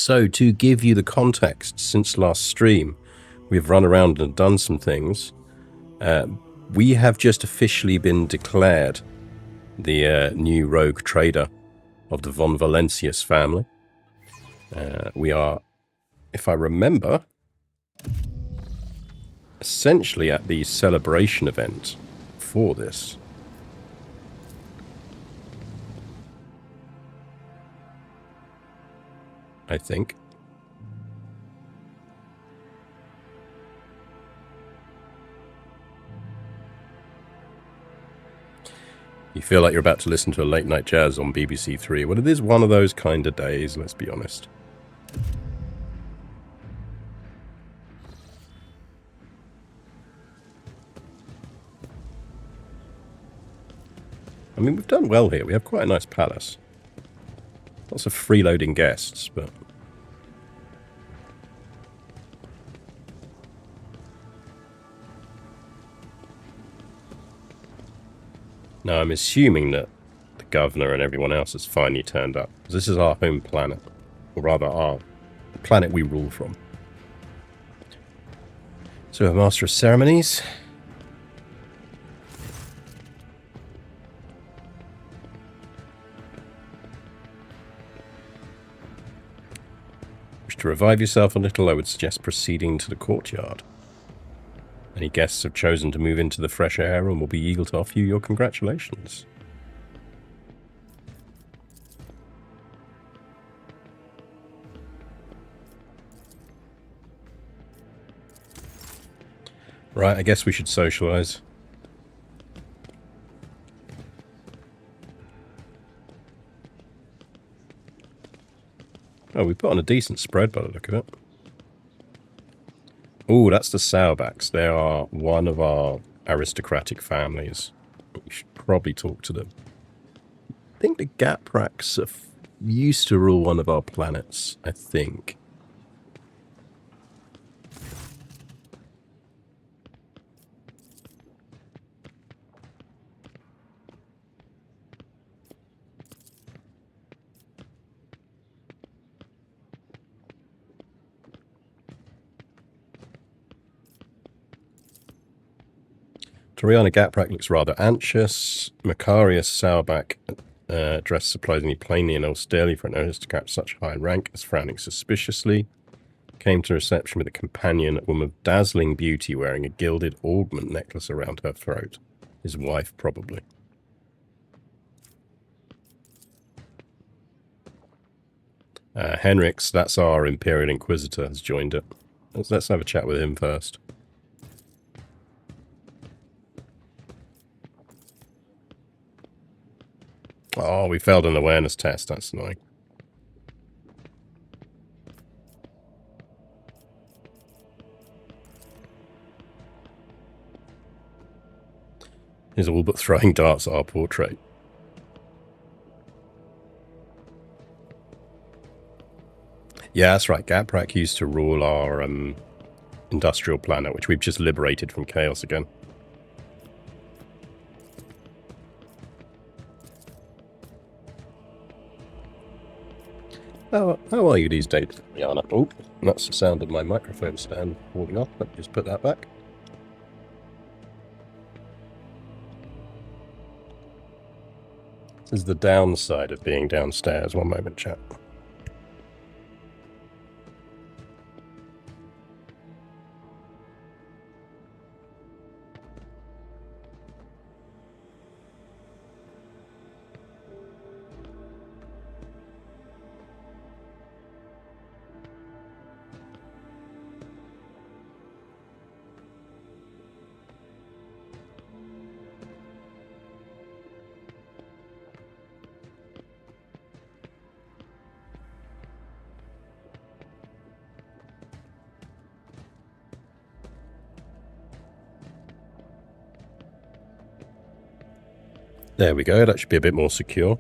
So, to give you the context, since last stream, we've run around and done some things. We have just officially been declared the new Rogue Trader of the von Valencius family. We are, if I remember, essentially at the celebration event for this. I think. You feel like you're about to listen to a late night jazz on BBC Three. Well, it is one of those kind of days, let's be honest. I mean, we've done well here. We have quite a nice palace. Lots of freeloading guests, but... Now, I'm assuming that the governor and everyone else has finally turned up. This is our home planet. Or rather, the planet we rule from. So, a master of ceremonies. Wish to revive yourself a little, I would suggest proceeding to the courtyard. Any guests have chosen to move into the fresh air and will be eager to offer you your congratulations. Right, I guess we should socialize. Oh, we put on a decent spread by the look of it. Oh, that's the Sauerbachs. They are one of our aristocratic families. We should probably talk to them. I think the Gapraks used to rule one of our planets, I think. Toriana Gaprak looks rather anxious. Macarius Sauerbach, dressed surprisingly plainly and austerely for an aristocrat such high rank, is frowning suspiciously. Came to reception with a companion, a woman of dazzling beauty wearing a gilded augment necklace around her throat. His wife, probably. Henrix, that's our Imperial Inquisitor, has joined it. Let's have a chat with him first. Oh, we failed an awareness test. That's annoying. He's all but throwing darts at our portrait. Yeah, that's right. Gaprak used to rule our industrial planet, which we've just liberated from chaos again. How are you these days, Rihanna? Oh, that's the sound of my microphone stand falling off. Let me just put that back. This is the downside of being downstairs. One moment, chat. There we go, that should be a bit more secure.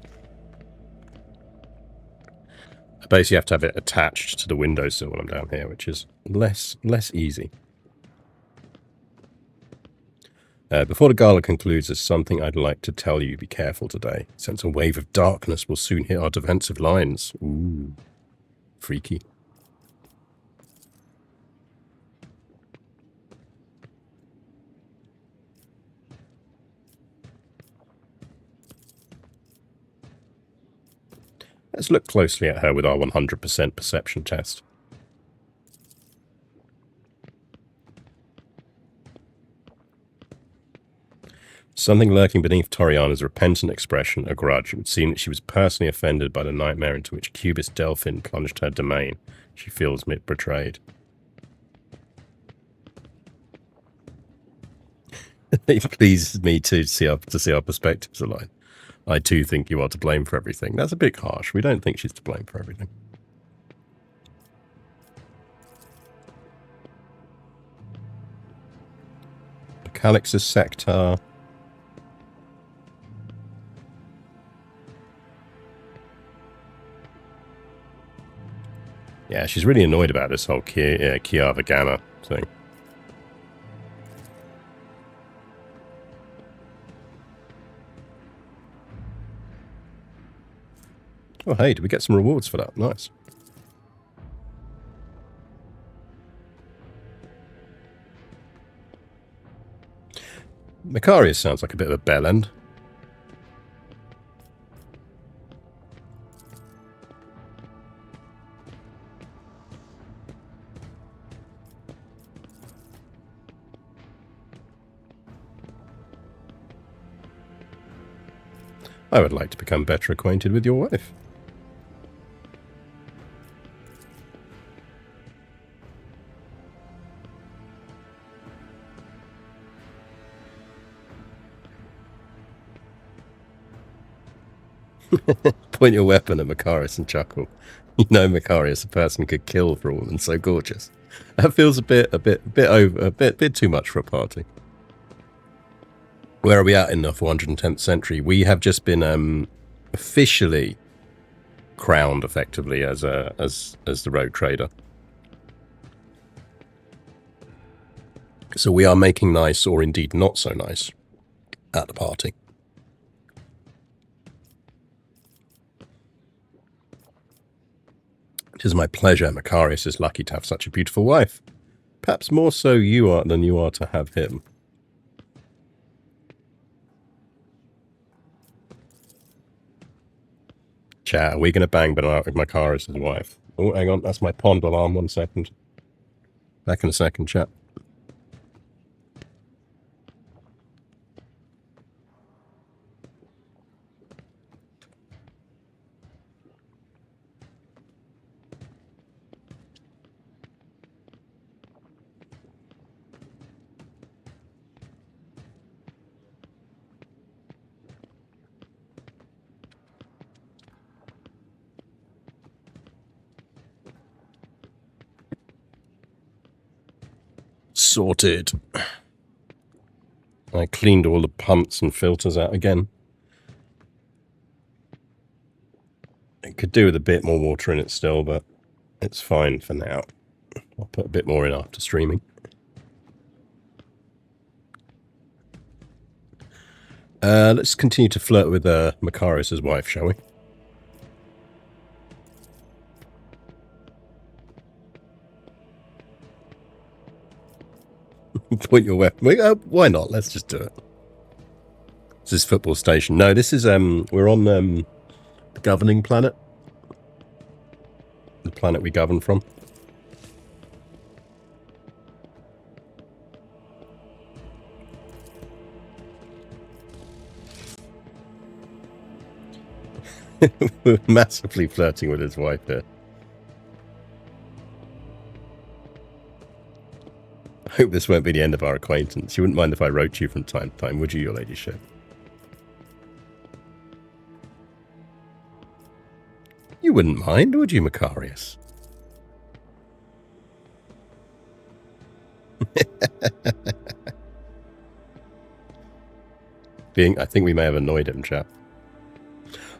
I basically have to have it attached to the windowsill when I'm down here, which is less easy. Before the gala concludes, there's something I'd like to tell you. Be careful today. Sense a wave of darkness will soon hit our defensive lines. Ooh, freaky. Let's look closely at her with our 100% perception test. Something lurking beneath Toriana's repentant expression, a grudge. It would seem that she was personally offended by the nightmare into which Cubist Delphin plunged her domain. She feels betrayed. It pleases me to see our perspectives align. I too think you are to blame for everything. That's a bit harsh. We don't think she's to blame for everything. Calix's sector. Yeah, she's really annoyed about this whole Kiava Gamma thing. Oh, hey, did we get some rewards for that? Nice. Macarius sounds like a bit of a bell end. I would like to become better acquainted with your wife. Point your weapon at Macarius and chuckle. You know, Macarius, a person could kill for a woman so gorgeous. That feels a bit too much for a party. Where are we at in the 410th century? We have just been officially crowned, effectively, as the Rogue Trader. So we are making nice, or indeed not so nice, at the party. It is my pleasure. Macarius is lucky to have such a beautiful wife. Perhaps more so than you are to have him. Chat, are we going to bang out with Macarius' wife? Oh, hang on. That's my pond alarm. 1 second. Back in a second, chat. Sorted. I cleaned all the pumps and filters out again. It could do with a bit more water in it still, but it's fine for now. I'll put a bit more in after streaming. Let's continue to flirt with Macarius' wife, shall we? Point your weapon. Why not? Let's just do it. This is football station. No, this is we're on the governing planet. The planet we govern from. We're massively flirting with his wife here. I hope this won't be the end of our acquaintance. You wouldn't mind if I wrote you from time to time, would you, your ladyship? You wouldn't mind, would you, Macarius? I think we may have annoyed him, chap.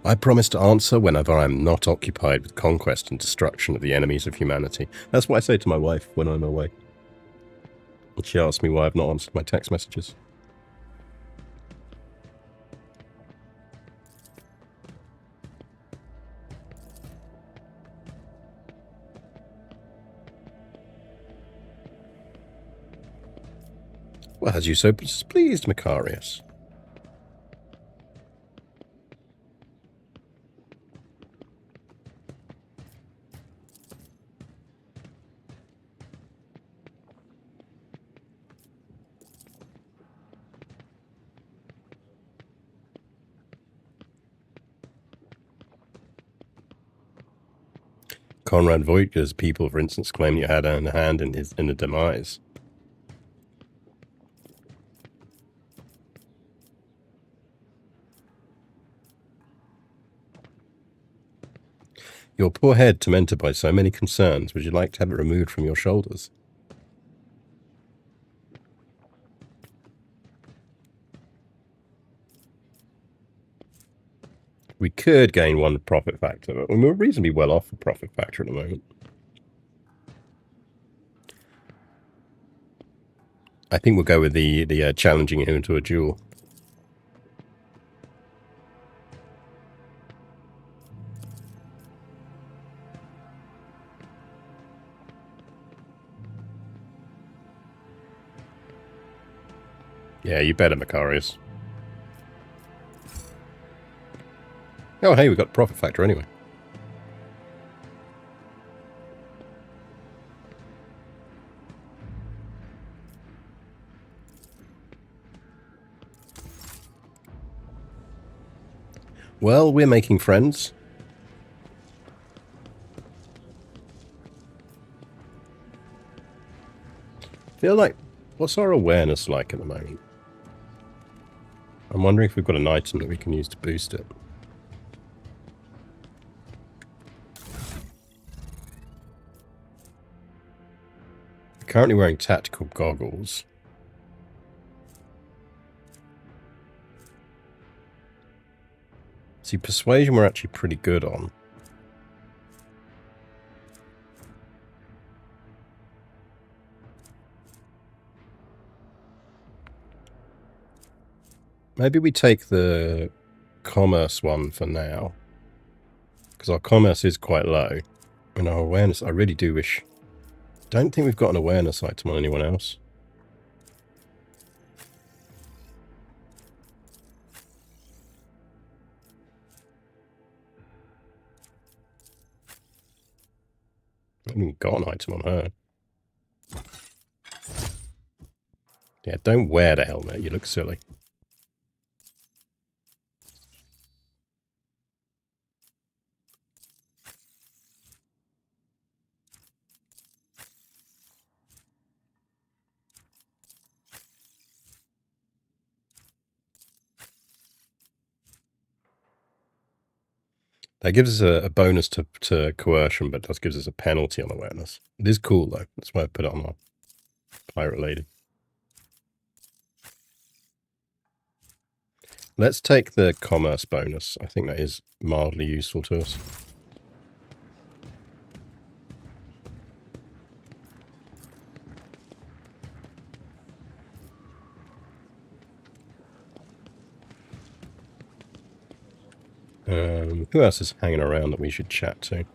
I promise to answer whenever I'm not occupied with conquest and destruction of the enemies of humanity. That's what I say to my wife when I'm away. She asks me why I've not answered my text messages. What has you so displeased, Macarius? Conrad Voigt's people, for instance, claim you had a hand in the demise. Your poor head, tormented by so many concerns, would you like to have it removed from your shoulders? We could gain 1 profit factor, but we're reasonably well off the profit factor at the moment. I think we'll go with the challenging him into a duel. Yeah, you better, Macarius. Oh, hey, we got profit factor anyway. Well, we're making friends. Feel like, what's our awareness like at the moment? I'm wondering if we've got an item that we can use to boost it. Currently wearing tactical goggles. See, persuasion we're actually pretty good on. Maybe we take the commerce one for now. Because our commerce is quite low. And our awareness, I really do wish... Don't think we've got an awareness item on anyone else. I haven't even got an item on her. Yeah, don't wear the helmet, you look silly. That gives us a bonus to coercion, but that gives us a penalty on awareness. It is cool, though. That's why I put it on our pirate lady. Let's take the commerce bonus. I think that is mildly useful to us. Who else is hanging around that we should chat to?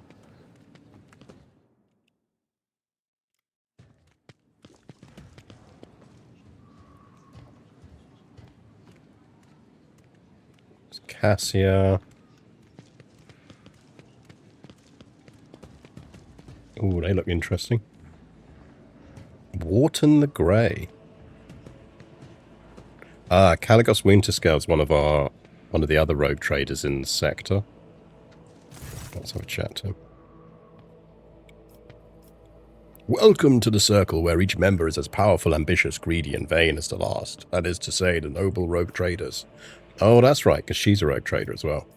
It's Cassia. Ooh, they look interesting. Wharton the Grey. Ah, Caligos Winterscale's one of the other rogue traders in the sector. Let's have a chat to him. Welcome to the circle where each member is as powerful, ambitious, greedy, and vain as the last. That is to say, the noble rogue traders. Oh, that's right, because she's a rogue trader as well.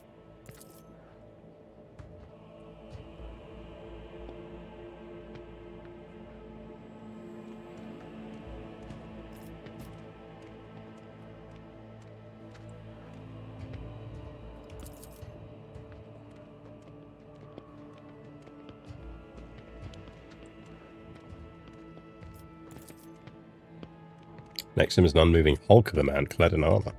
Next to him is an unmoving hulk of a man clad in armor.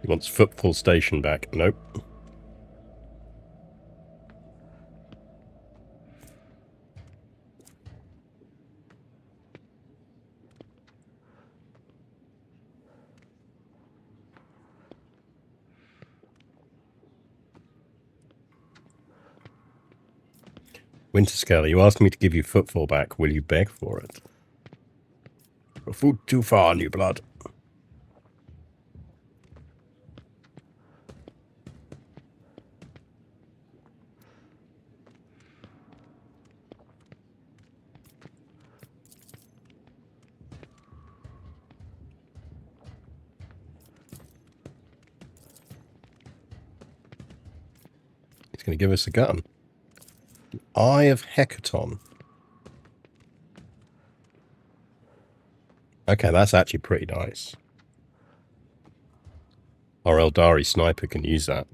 He wants footfall station back. Nope. Winterscaler, you asked me to give you footfall back. Will you beg for it? A foot too far, new blood. He's going to give us a gun. Eye of Hecaton. Okay, that's actually pretty nice. Our Eldari sniper can use that.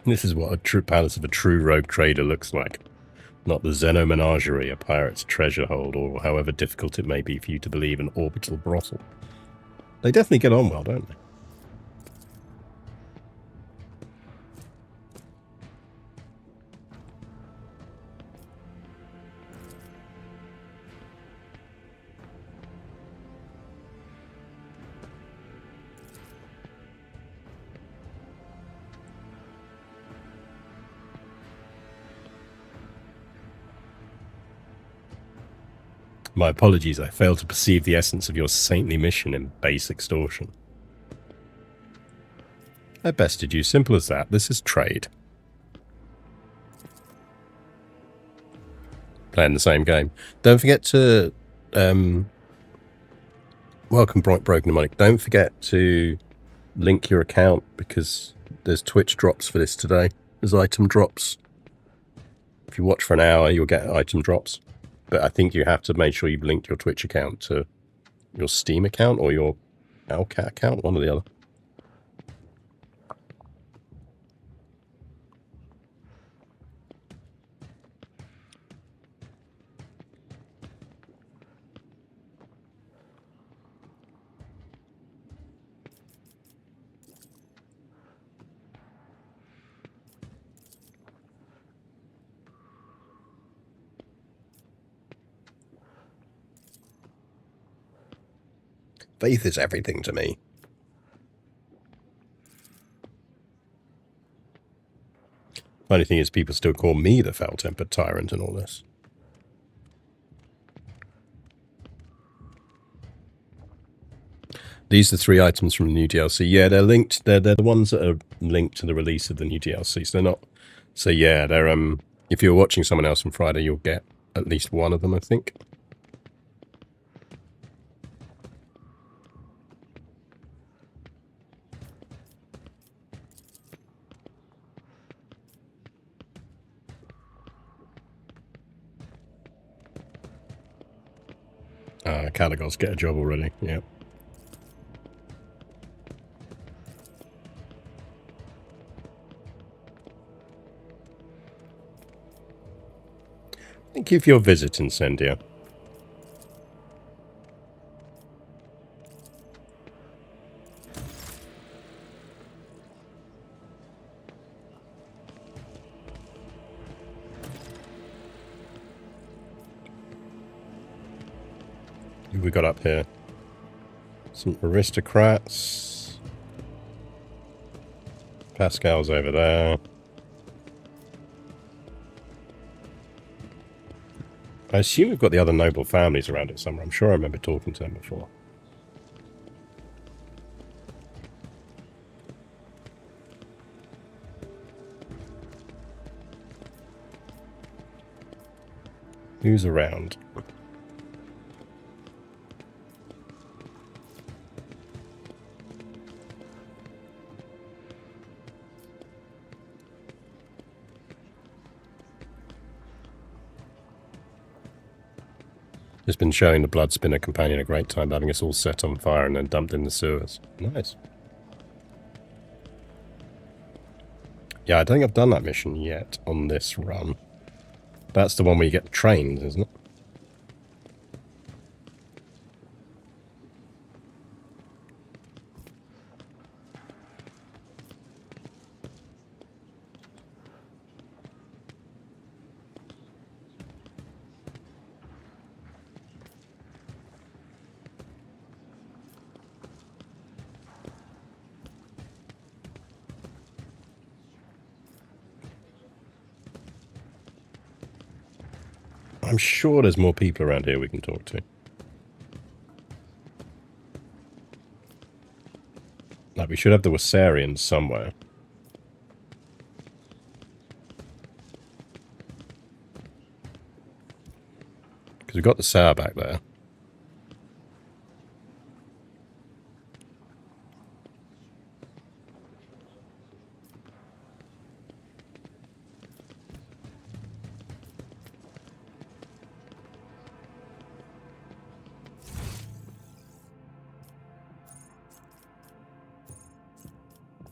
This is what a true palace of a true rogue trader looks like. Not the Xeno Menagerie, a pirate's treasure hold, or however difficult it may be for you to believe an orbital brothel. They definitely get on well, don't they? My apologies, I failed to perceive the essence of your saintly mission in base extortion. I bested you, simple as that. This is trade. Playing the same game. Don't forget to... welcome, Broken Mnemonic. Don't forget to link your account, because there's Twitch drops for this today. There's item drops. If you watch for an hour, you'll get item drops. But I think you have to make sure you've linked your Twitch account to your Steam account or your Alcat account, one or the other. Faith is everything to me. Funny thing is, people still call me the foul-tempered tyrant and all this. These are the 3 items from the new DLC. Yeah, they're linked. They're the ones that are linked to the release of the new DLC. So they're not. So yeah, they're if you're watching someone else on Friday, you'll get at least one of them, I think. Caligos get a job already. Yeah. Thank you for your visit, Incendia. Who we got up here? Some aristocrats. Pascal's over there. I assume we've got the other noble families around it somewhere. I'm sure I remember talking to them before. Who's around? Just been showing the Bloodspinner companion a great time, having us all set on fire and then dumped in the sewers. Nice. Yeah, I don't think I've done that mission yet on this run. That's the one where you get trained, isn't it? I'm sure there's more people around here we can talk to. Like, we should have the Wassarians somewhere. Because we've got the Sour back there.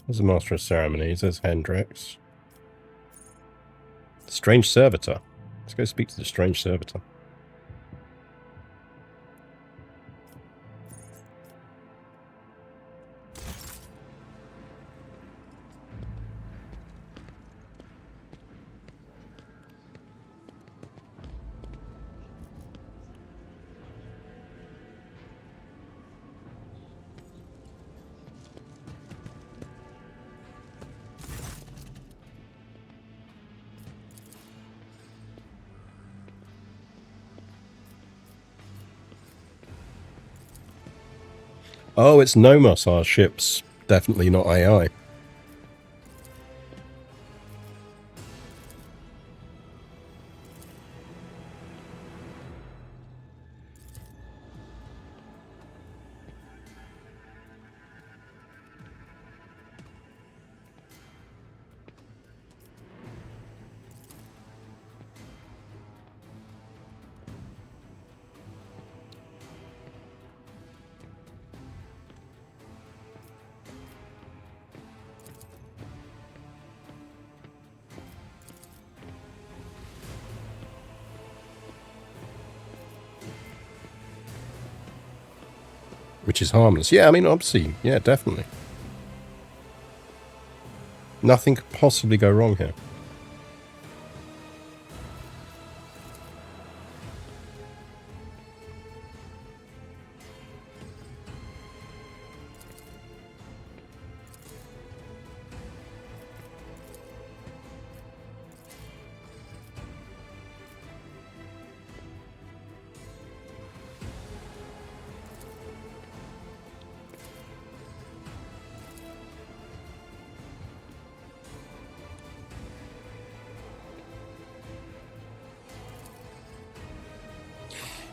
There's the Master of Ceremonies. There's Hendrix. Strange Servitor. Let's go speak to the Strange Servitor. Oh, it's Nomos, our ship's definitely not AI. Which is harmless. Yeah, I mean, obviously. Yeah, definitely. Nothing could possibly go wrong here.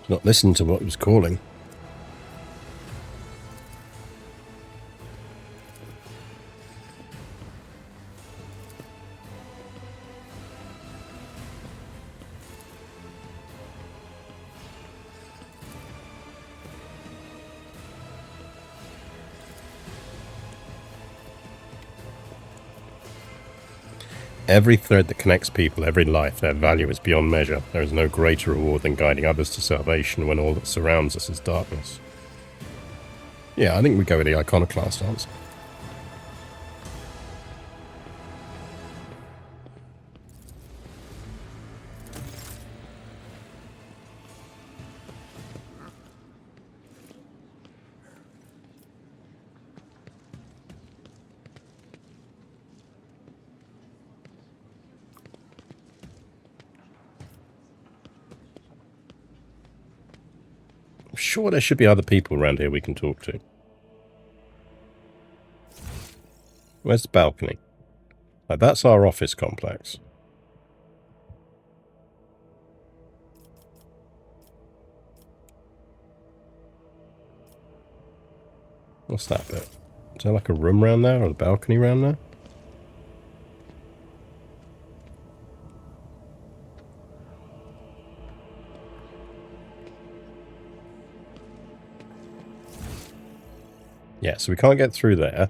Not listen to what it was calling. Every thread that connects people, every life, their value is beyond measure. There is no greater reward than guiding others to salvation when all that surrounds us is darkness. Yeah, I think we go with the iconoclast answer. I'm sure there should be other people around here we can talk to. Where's the balcony? Like, that's our office complex. What's that bit? Is there like a room around there or a balcony around there? Yeah, so we can't get through there.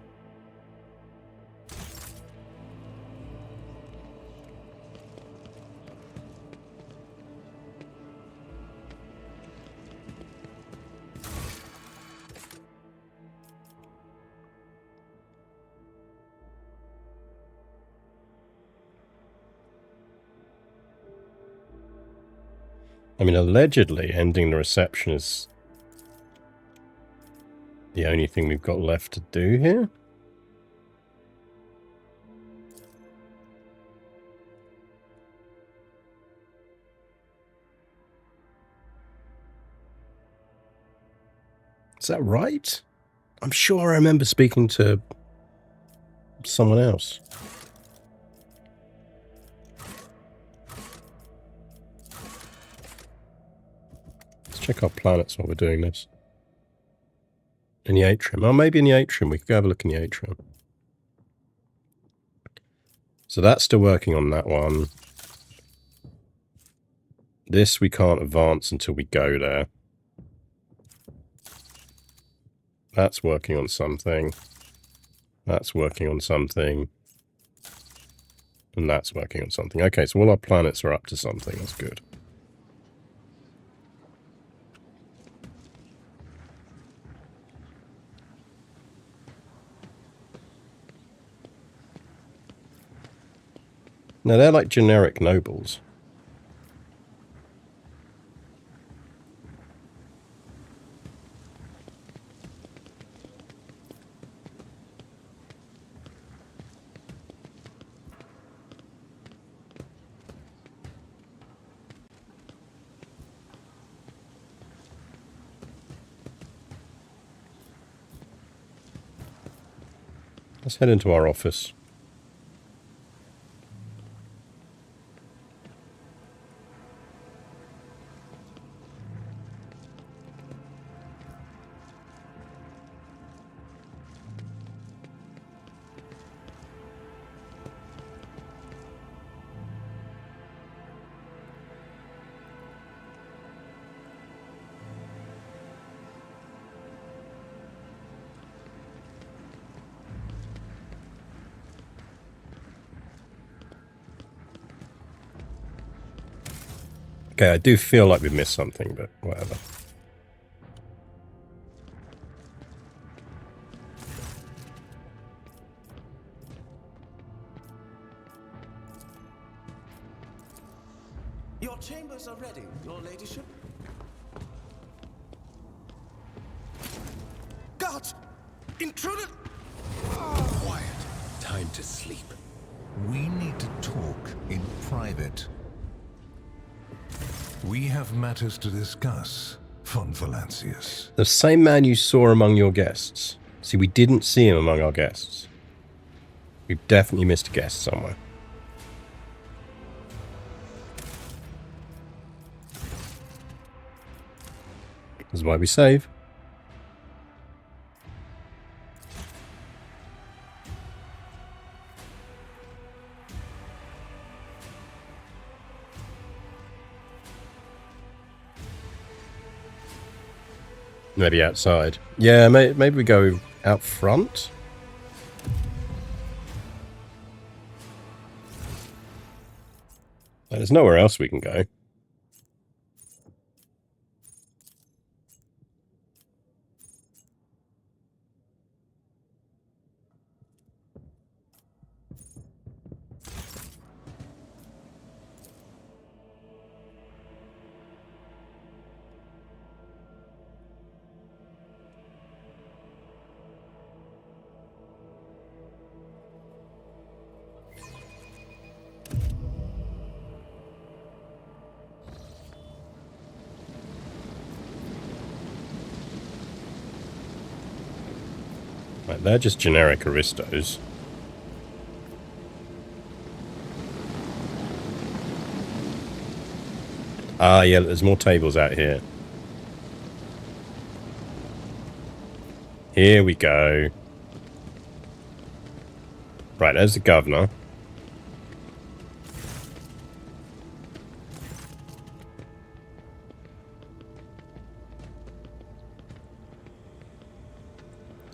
I mean, allegedly, ending the reception is the only thing we've got left to do here. Is that right? I'm sure I remember speaking to someone else. Let's check our planets while we're doing this. In the atrium. Oh, maybe in the atrium. We could go have a look in the atrium. So that's still working on that one. This we can't advance until we go there. That's working on something. That's working on something. And that's working on something. Okay, so all our planets are up to something. That's good. Now, they're like generic nobles. Let's head into our office. Okay, I do feel like we've missed something, but whatever. Your chambers are ready, your ladyship. Guards! Intruder! Quiet. Time to sleep. We need to talk in private. We have matters to discuss, von Valencius. The same man you saw among your guests. See, we didn't see him among our guests. We've definitely missed a guest somewhere. This is why we save. Maybe outside. Yeah, maybe we go out front. There's nowhere else we can go. Right, they're just generic aristos. Ah, yeah, there's more tables out here. Here we go. Right, there's the governor.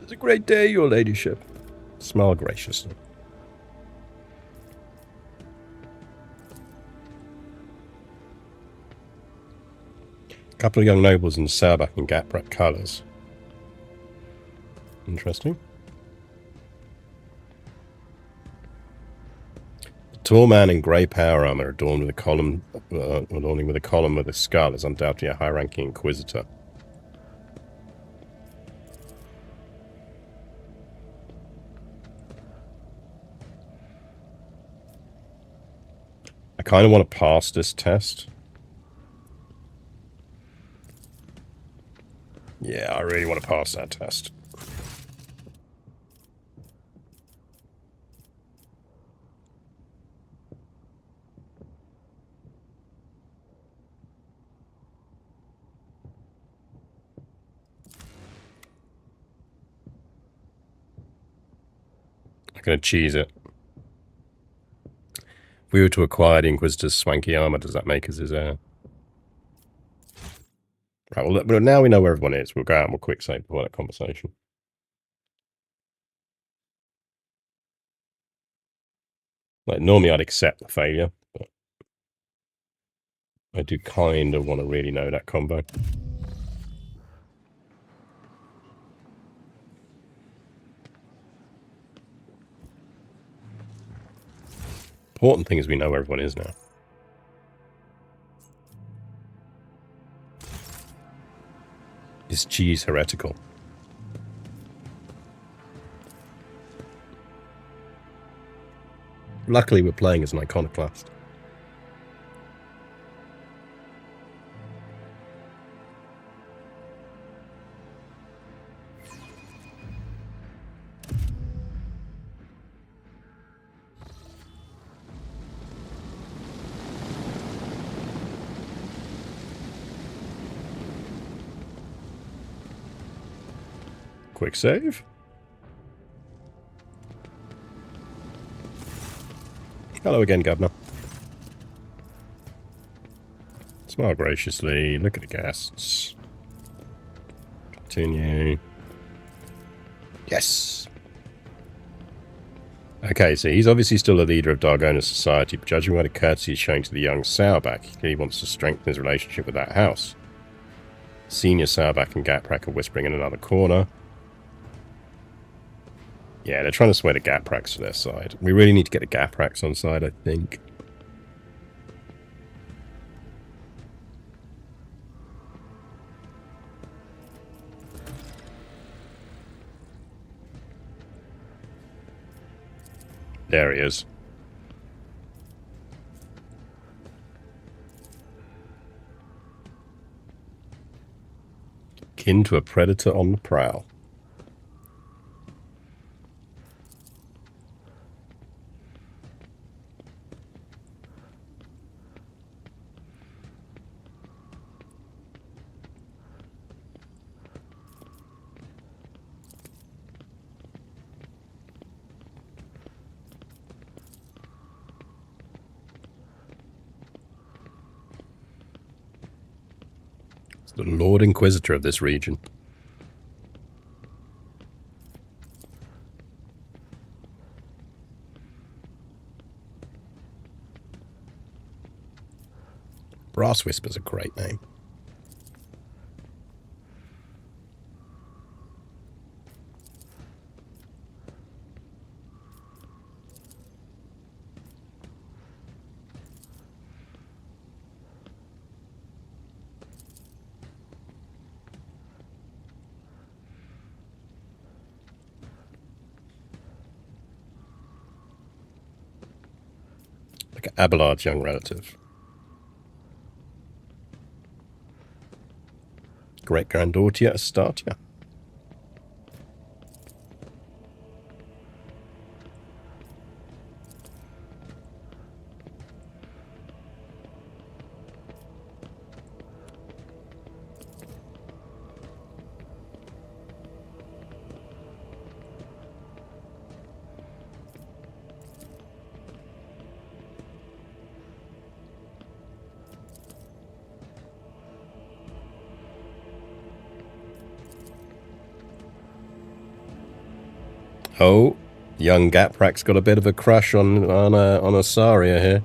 It's a great day, your ladyship. Smile graciously. A couple of young nobles in Saubach and Gaprak colours. Interesting. Tall man in grey power armor adorned with a column, adorning with a column with a skull is undoubtedly a high-ranking inquisitor. I kind of want to pass this test. Yeah, I really want to pass that test. I'm going to cheese it. If we were to acquire the Inquisitor's swanky armor, does that make us his heir? Right, well, now we know where everyone is. We'll go out and we'll quick save before that conversation. Like, normally I'd accept the failure, but I do kind of want to really know that combo. Important thing is we know where everyone is now. Is cheese heretical? Luckily, we're playing as an iconoclast. Quick save. Hello again, Governor. Smile graciously. Look at the guests. Continue. Yes. Okay, so he's obviously still a leader of Dargona's society, but judging by the courtesy he's showing to the young Sourback, he clearly wants to strengthen his relationship with that house. Senior Sourback and Gatprak are whispering in another corner. Yeah, they're trying to sway the Gapraks to their side. We really need to get the Gapraks on side, I think. There he is. Kin to a predator on the prowl. The Lord Inquisitor of this region. Brass Whisper's a great name. Like Abelard's young relative. Great-granddaughter Astatia. Oh, young Gaprak's got a bit of a crush on Asaria here.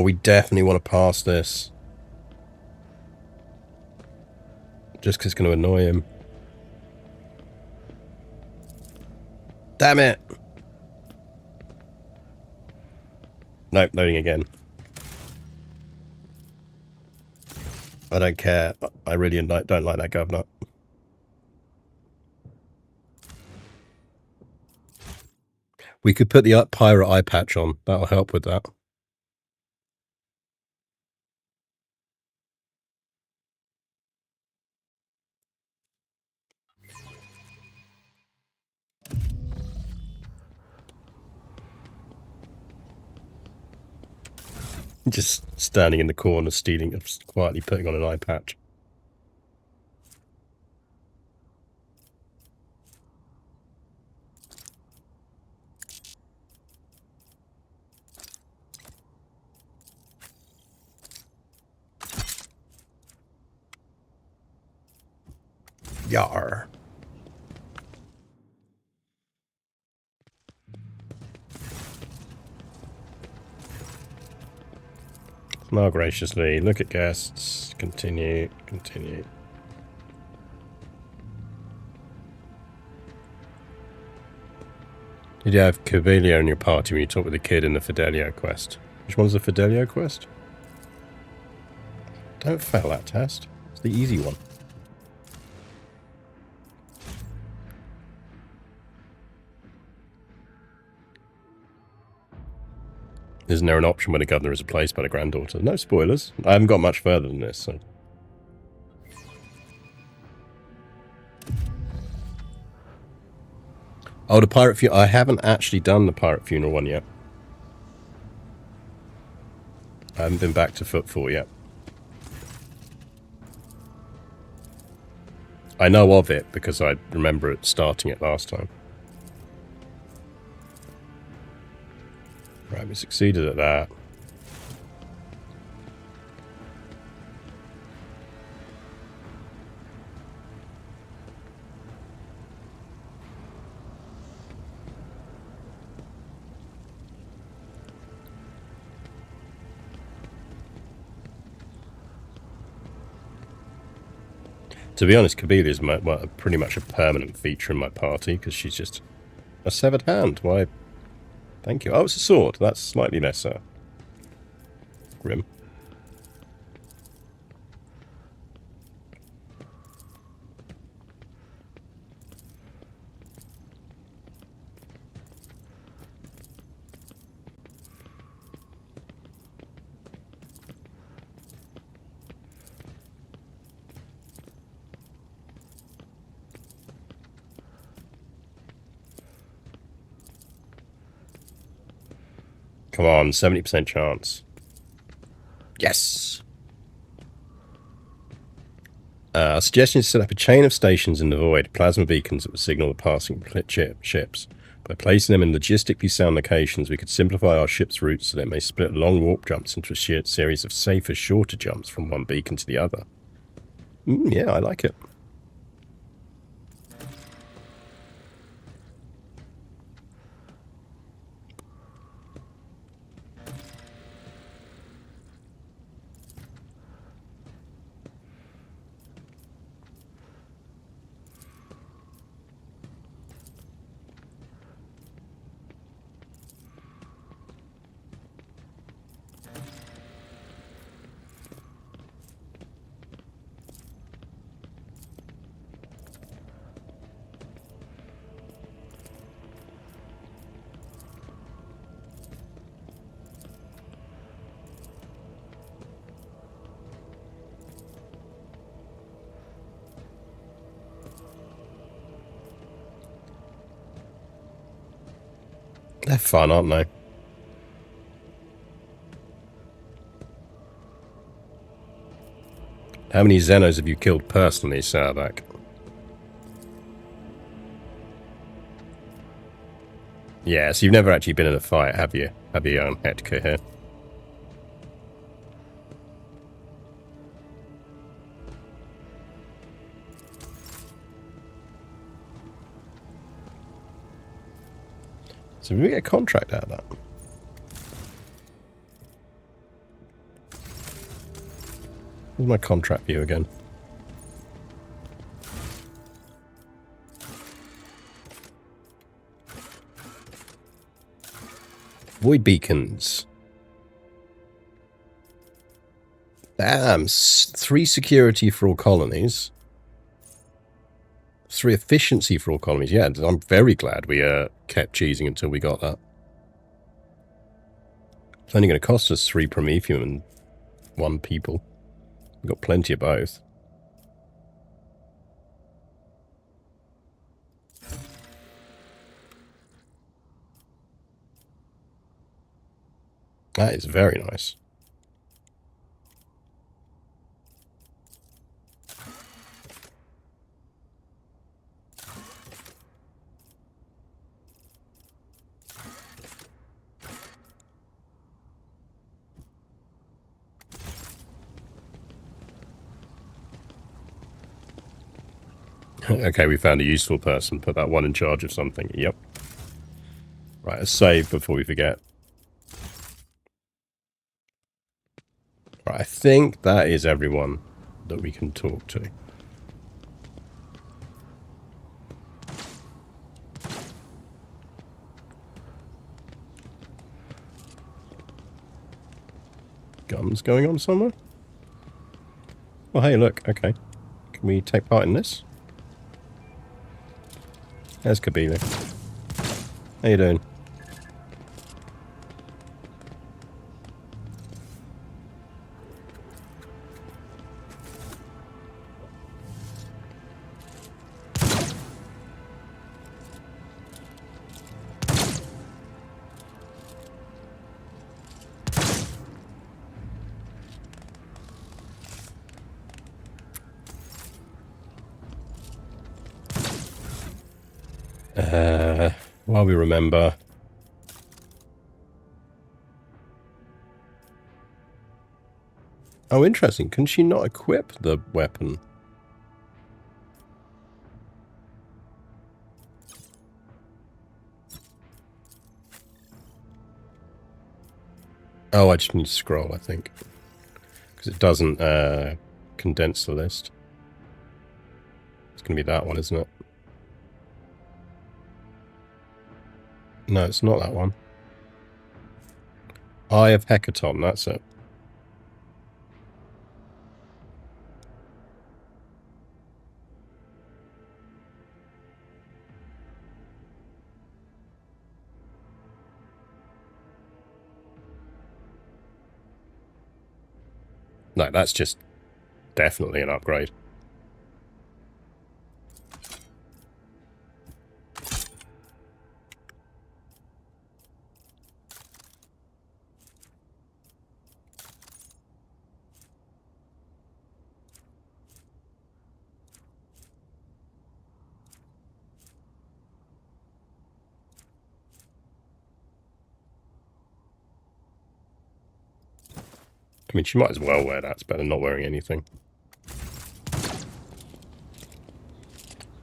Oh, we definitely want to pass this. Just because it's going to annoy him. Damn it! Nope, loading again. I don't care. I really don't like that governor. We could put the pirate eye patch on. That'll help with that. Just standing in the corner, stealing, quietly putting on an eye patch. Yar. Smile graciously. Look at guests. Continue. Continue. Did you have Covelio in your party when you talked with the kid in the Fidelio quest? Which one's the Fidelio quest? Don't fail that test. It's the easy one. Isn't there an option when a governor is replaced by the granddaughter? No spoilers. I haven't got much further than this, so... Oh, the pirate funeral. I haven't actually done the pirate funeral one yet. I haven't been back to Footfall yet. I know of it because I remember it starting it last time. Right, we succeeded at that. To be honest, Kabila is pretty much a permanent feature in my party because she's just a severed hand. Why? Thank you. Oh, it's a sword. That's slightly less grim. Come on, 70% chance. Yes! A suggestion is to set up a chain of stations in the void, plasma beacons that would signal the passing ships. By placing them in logistically sound locations, we could simplify our ship's routes so that it may split long warp jumps into a shared series of safer, shorter jumps from one beacon to the other. Yeah, I like it. They're fun, aren't they? How many Xenos have you killed personally, Sarback? Yeah, so you've never actually been in a fight, have you? Have you, Hetka here? So we get a contract out of that. Where's my contract view again? Void beacons. Damn, 3 security for all colonies. 3 efficiency for all colonies. Yeah, I'm very glad we kept cheesing until we got that. It's only going to cost us 3 Promethium and 1 people. We've got plenty of both. That is very nice. Okay, we found a useful person. Put that one in charge of something. Yep. Right, let's save before we forget. Right, I think that is everyone that we can talk to. Guns going on somewhere? Oh, hey, look. Okay. Can we take part in this? There's Kabila. How you doing? While we remember... Oh, interesting. Can she not equip the weapon? Oh, I just need to scroll, I think. Because it doesn't condense the list. It's going to be that one, isn't it? No, it's not that one. Eye of Hecaton, that's it. No, that's just definitely an upgrade. I mean, she might as well wear that. It's better than not wearing anything.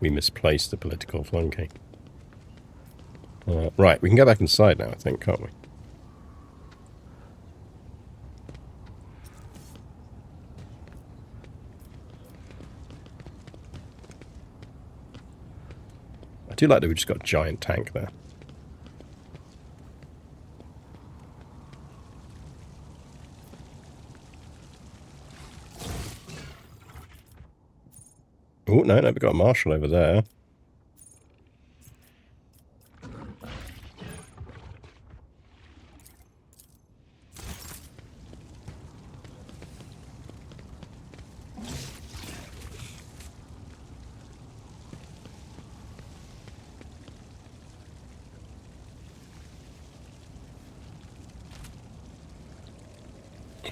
We misplaced the political flunky. Right, we can go back inside now, I think, can't we? I do like that we've just got a giant tank there. Oh, no, we've got a marshal over there.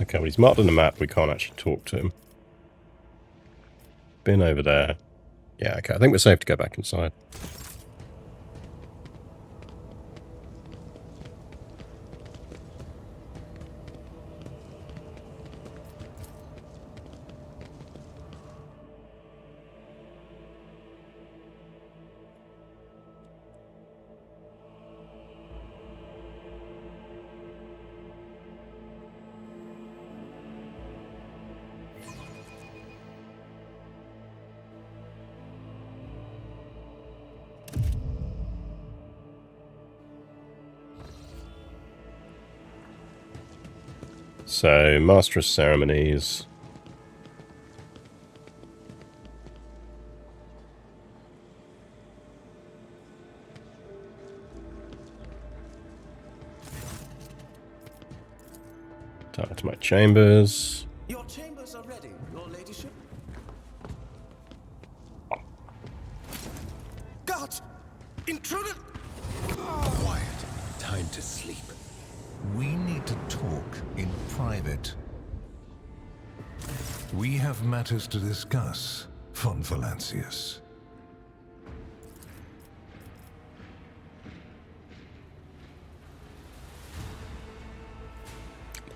Okay, well, he's marked on the map. We can't actually talk to him. Been over there. Yeah, okay. I think we're safe to go back inside. So, Master of Ceremonies. Down to my chambers. Your chambers are ready, your ladyship. Guards! Intruder! Quiet. Time to sleep. We need to talk in private. We have matters to discuss, von Valencius.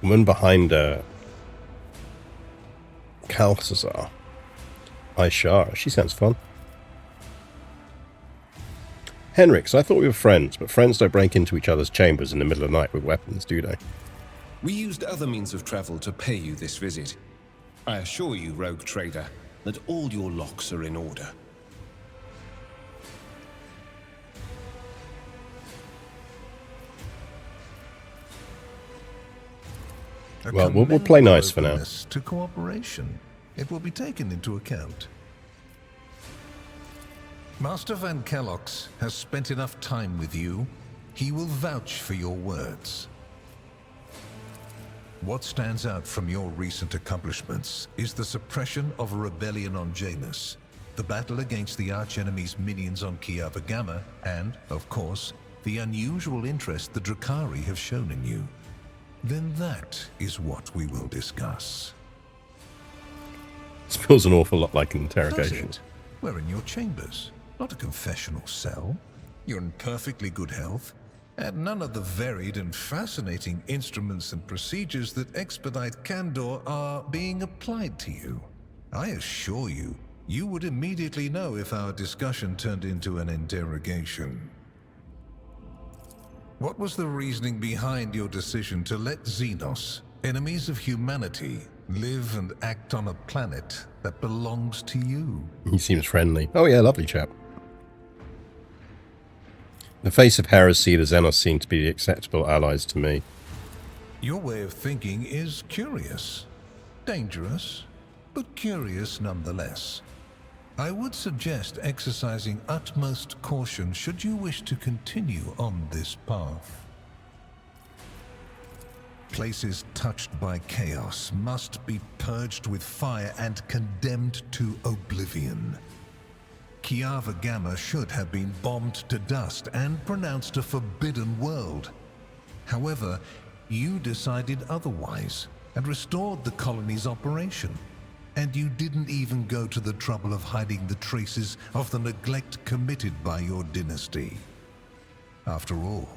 Woman behind Calcazar. Aishara. She sounds fun. Henrix, I thought we were friends, but friends don't break into each other's chambers in the middle of the night with weapons, do they? We used other means of travel to pay you this visit. I assure you, Rogue Trader, that all your locks are in order. Well, we'll play nice for now. To cooperation. It will be taken into account. Master Van Kellox has spent enough time with you. He will vouch for your words. What stands out from your recent accomplishments is the suppression of a rebellion on Janus, the battle against the archenemy's minions on Kiava Gamma, and, of course, the unusual interest the Drakari have shown in you. Then that is what we will discuss. This feels an awful lot like an Does interrogation. it? We're in your chambers, not a confessional cell. You're in perfectly good health, and none of the varied and fascinating instruments and procedures that expedite candor are being applied to you. I assure you, you would immediately know if our discussion turned into an interrogation. What was the reasoning behind your decision to let Xenos, enemies of humanity, live and act on a planet that belongs to you? He seems friendly. Oh yeah, lovely chap. In the face of heresy, the Xenos seem to be the acceptable allies to me. Your way of thinking is curious. Dangerous, but curious nonetheless. I would suggest exercising utmost caution should you wish to continue on this path. Places touched by chaos must be purged with fire and condemned to oblivion. Kiava Gamma should have been bombed to dust and pronounced a forbidden world. However, you decided otherwise and restored the colony's operation. And you didn't even go to the trouble of hiding the traces of the neglect committed by your dynasty. After all,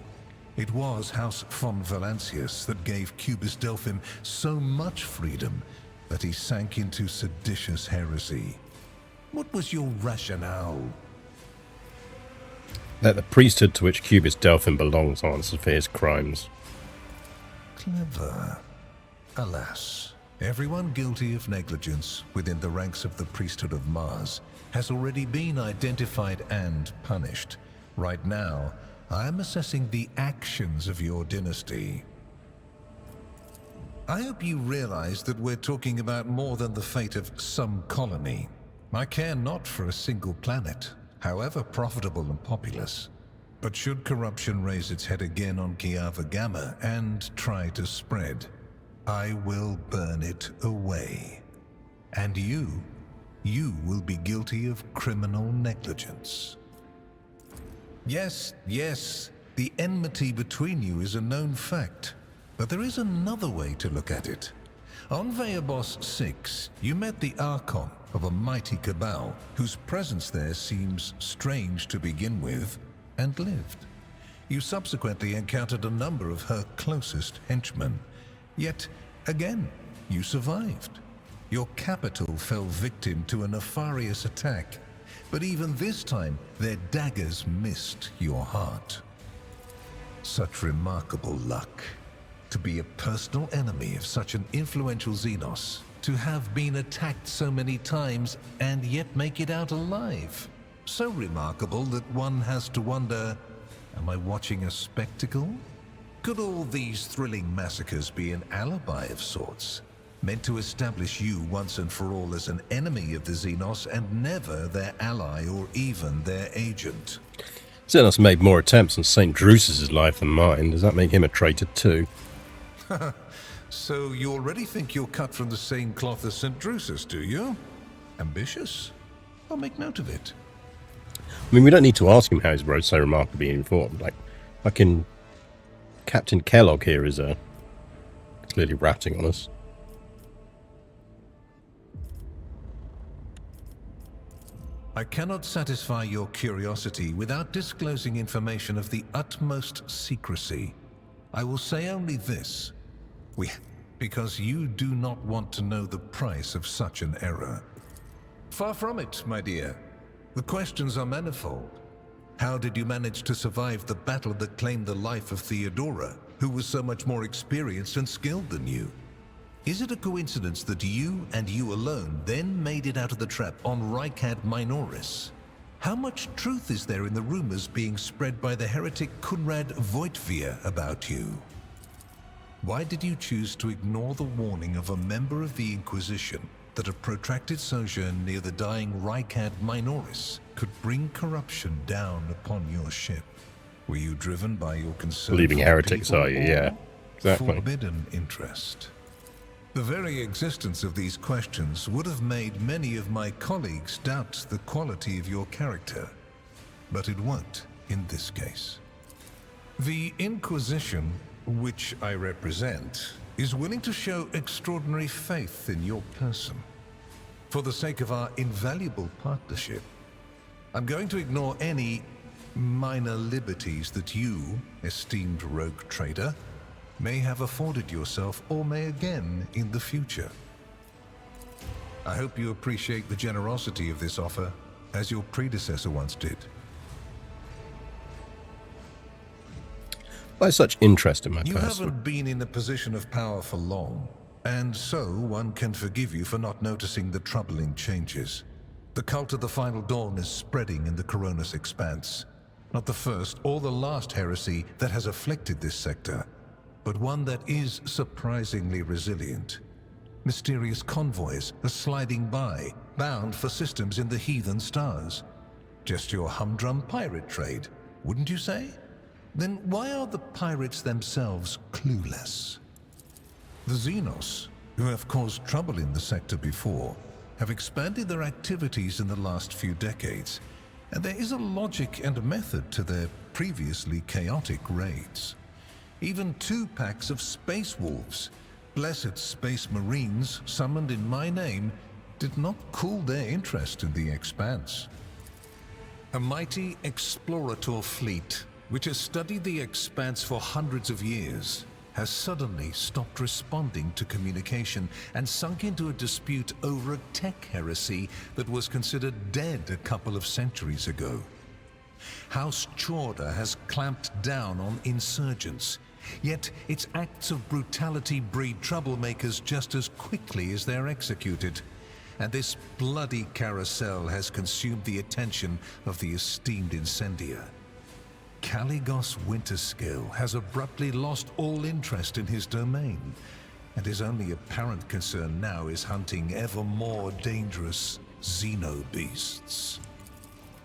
it was House von Valencius that gave Cubis Delphim so much freedom that he sank into seditious heresy. What was your rationale? That the priesthood to which Cubis Delphim belongs answers for his crimes. Clever. Alas, everyone guilty of negligence within the ranks of the priesthood of Mars has already been identified and punished. Right now, I am assessing the actions of your dynasty. I hope you realize that we're talking about more than the fate of some colony. I care not for a single planet, however profitable and populous. But should corruption raise its head again on Kiava Gamma and try to spread, I will burn it away. And you will be guilty of criminal negligence. Yes, the enmity between you is a known fact, but there is another way to look at it. On Veabos 6, you met the Archon of a mighty cabal, whose presence there seems strange to begin with, and lived. You subsequently encountered a number of her closest henchmen, yet, again, you survived. Your capital fell victim to a nefarious attack, but even this time, their daggers missed your heart. Such remarkable luck. To be a personal enemy of such an influential Xenos, to have been attacked so many times and yet make it out alive. So remarkable that one has to wonder, am I watching a spectacle? Could all these thrilling massacres be an alibi of sorts, meant to establish you once and for all as an enemy of the Xenos and never their ally or even their agent? Xenos made more attempts on St. Drusus's life than mine. Does that make him a traitor too? So you already think you're cut from the same cloth as St. Drusus, do you? Ambitious? I'll make note of it. I mean, we don't need to ask him how his road's so remarkably informed. Like, fucking Captain Kellogg here is clearly ratting on us. I cannot satisfy your curiosity without disclosing information of the utmost secrecy. I will say only this. Because you do not want to know the price of such an error. Far from it, my dear. The questions are manifold. How did you manage to survive the battle that claimed the life of Theodora, who was so much more experienced and skilled than you? Is it a coincidence that you and you alone then made it out of the trap on Rykad Minoris? How much truth is there in the rumors being spread by the heretic Kunrad Voitvia about you? Why did you choose to ignore the warning of a member of the Inquisition that a protracted sojourn near the dying Rykad Minoris could bring corruption down upon your ship? Were you driven by your concern Believing for heretics, people are you? Yeah, or exactly. forbidden interest? The very existence of these questions would have made many of my colleagues doubt the quality of your character, but it won't in this case. The Inquisition, which I represent, is willing to show extraordinary faith in your person. For the sake of our invaluable partnership, I'm going to ignore any minor liberties that you, esteemed rogue trader, may have afforded yourself or may again in the future. I hope you appreciate the generosity of this offer, as your predecessor once did. Why such interest in my You person? haven't been in a position of power for long, and so one can forgive you for not noticing the troubling changes. The cult of the Final Dawn is spreading in the Coronis Expanse. Not the first or the last heresy that has afflicted this sector, but one that is surprisingly resilient. Mysterious convoys are sliding by, bound for systems in the heathen stars. Just your humdrum pirate trade, wouldn't you say? Then why are the pirates themselves clueless? The Xenos, who have caused trouble in the sector before, have expanded their activities in the last few decades, and there is a logic and method to their previously chaotic raids. Even 2 packs of space wolves, blessed space marines summoned in my name, did not cool their interest in the Expanse. A mighty explorator fleet, which has studied the Expanse for hundreds of years, has suddenly stopped responding to communication and sunk into a dispute over a tech heresy that was considered dead a couple of centuries ago. House Chorda has clamped down on insurgents, yet its acts of brutality breed troublemakers just as quickly as they're executed. And this bloody carousel has consumed the attention of the esteemed incendiar. Caligos Winterskill has abruptly lost all interest in his domain, and his only apparent concern now is hunting ever more dangerous xenobeasts.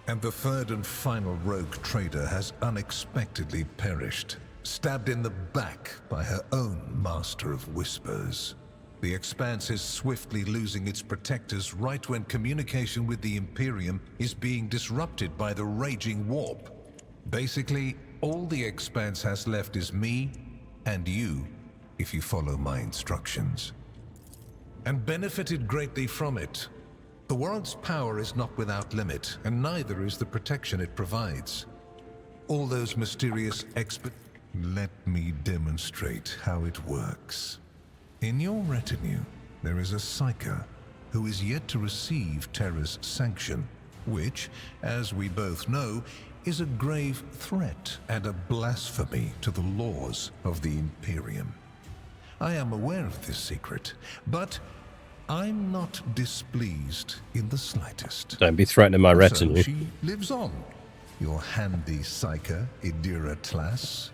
And the third and final rogue trader has unexpectedly perished, stabbed in the back by her own master of whispers. The Expanse is swiftly losing its protectors right when communication with the Imperium is being disrupted by the raging warp. Basically, all the Expanse has left is me and you, if you follow my instructions. And benefited greatly from it. The world's power is not without limit, and neither is the protection it provides. All those mysterious Let me demonstrate how it works. In your retinue, there is a Psyker who is yet to receive Terra's sanction, which, as we both know, is a grave threat and a blasphemy to the laws of the Imperium. I am aware of this secret, but I'm not displeased in the slightest. Don't be threatening my retinue. So she lives on, your handy Psyker, Idira Tlass.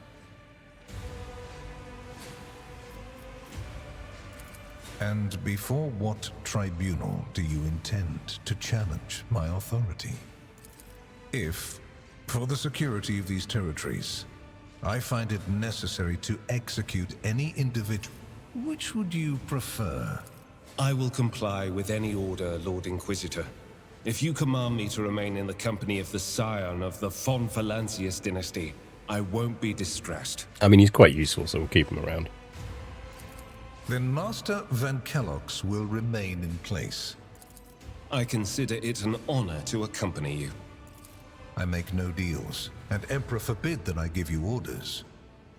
And before what tribunal do you intend to challenge my authority? If, for the security of these territories, I find it necessary to execute any individual, which would you prefer? I will comply with any order, Lord Inquisitor. If you command me to remain in the company of the scion of the von Valencius dynasty, I won't be distressed. I mean, he's quite useful, so we'll keep him around. Then Master Van Kellogg's will remain in place. I consider it an honor to accompany you. I make no deals, and Emperor forbid that I give you orders.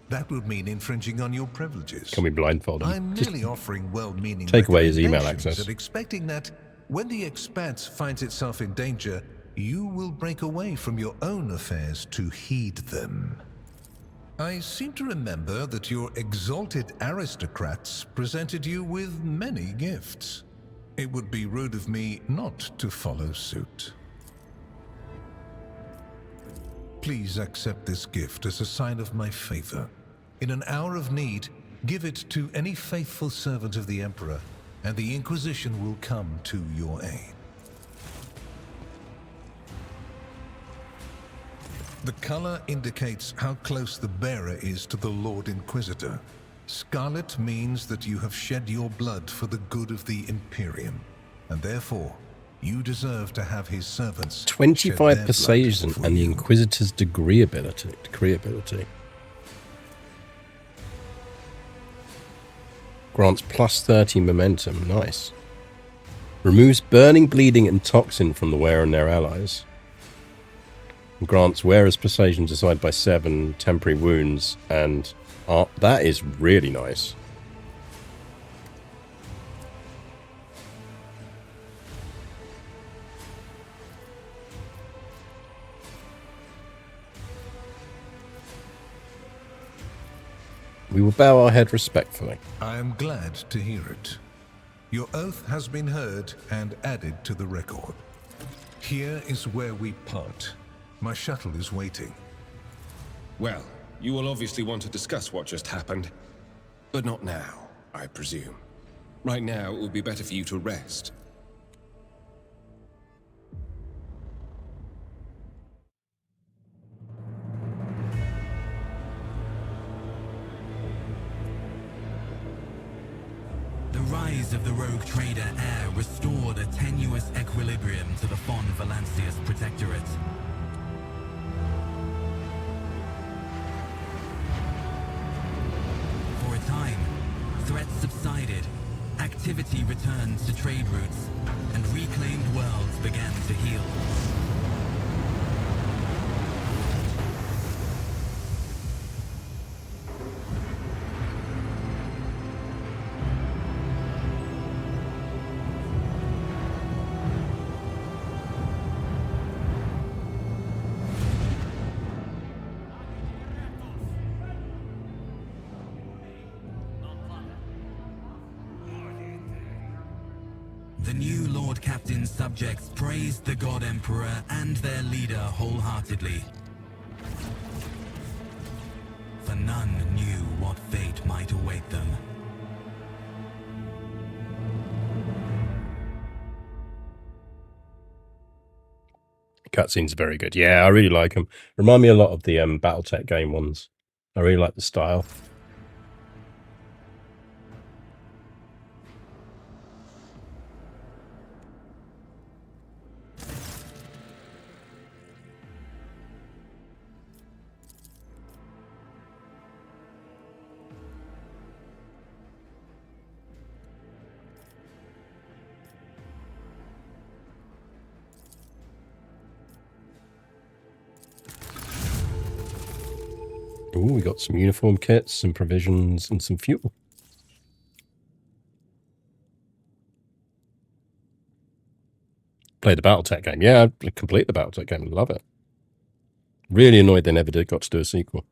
That would mean infringing on your privileges. Can we blindfold him? I'm Just merely offering well-meaning take away his email recommendations access. and expecting that when the Expanse finds itself in danger, you will break away from your own affairs to heed them. I seem to remember that your exalted aristocrats presented you with many gifts. It would be rude of me not to follow suit. Please accept this gift as a sign of my favor. In an hour of need, give it to any faithful servant of the Emperor, and the Inquisition will come to your aid. The color indicates how close the bearer is to the Lord Inquisitor. Scarlet means that you have shed your blood for the good of the Imperium, and therefore, you deserve to have his servants 25 persuasion for and the you. Inquisitor's degree ability. Grants plus 30 momentum. Nice. Removes burning, bleeding, and toxin from the wearer and their allies. Grants wearer's persuasion decided by 7 temporary wounds, and that is really nice. We will bow our head respectfully. I am glad to hear it. Your oath has been heard and added to the record. Here is where we part. My shuttle is waiting. Well, you will obviously want to discuss what just happened. But not now, I presume. Right now, it would be better for you to rest. The rise of the Rogue Trader heir restored a tenuous equilibrium to the von Valencius Protectorate. For a time, threats subsided, activity returned to trade routes, and reclaimed worlds began to heal. The new Lord Captain's subjects praised the God Emperor and their leader wholeheartedly. For none knew what fate might await them. Cutscenes are very good. Yeah, I really like them. Remind me a lot of the Battletech game ones. I really like the style. Ooh, we got some uniform kits, some provisions, and some fuel. Played the Battletech game. Yeah, I complete the Battletech game. Love it. Really annoyed they never got to do a sequel.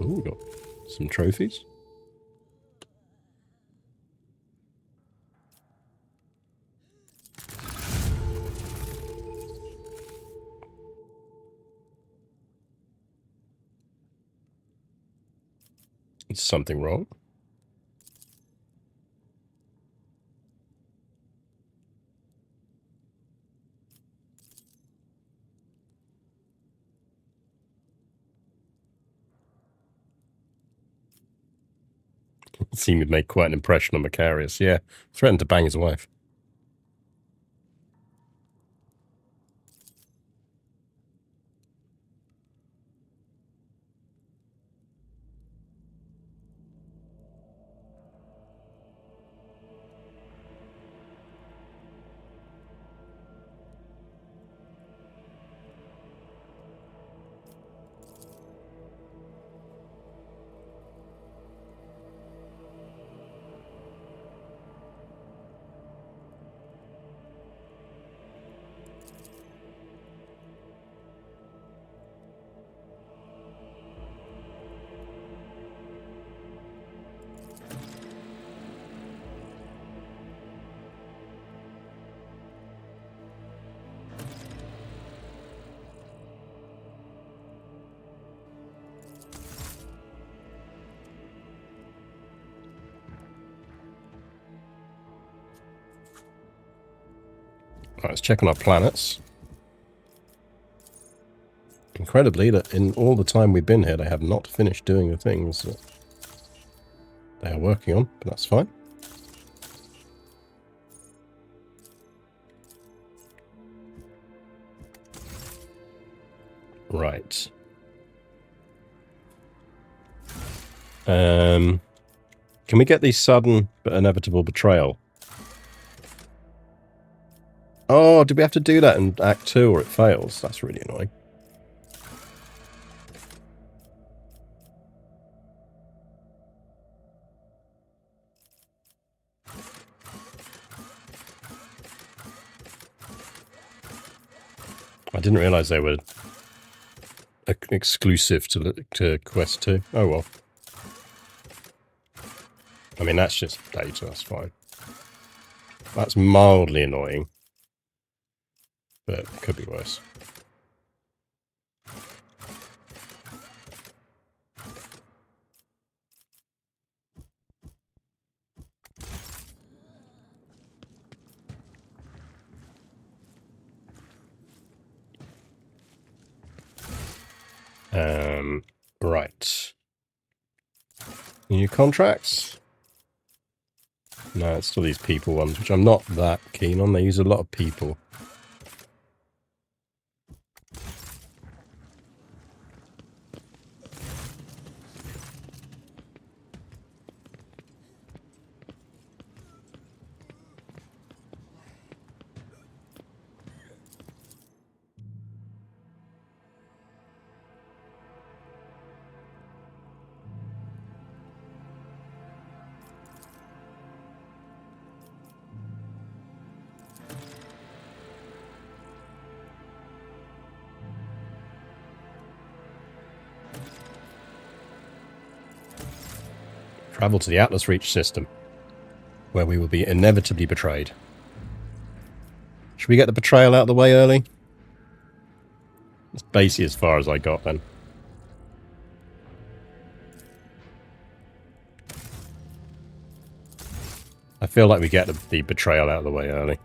Ooh, we got some trophies. Is something wrong? Seemed to make quite an impression on Macarius. Yeah, threatened to bang his wife. Right, let's check on our planets. Incredibly, that in all the time we've been here, they have not finished doing the things that they are working on, but that's fine. Right. Can we get the sudden but inevitable betrayal? Oh, did we have to do that in Act 2 or it fails? That's really annoying. I didn't realise they were exclusive to Quest 2. Oh well. I mean, that's just data, that's fine. That's mildly annoying. But it could be worse. Right. New contracts? No, it's still these people ones, which I'm not that keen on. They use a lot of people. Travel to the Atlas Reach system, where we will be inevitably betrayed. Should we get the betrayal out of the way early? That's basically as far as I got then. I feel like we get the betrayal out of the way early.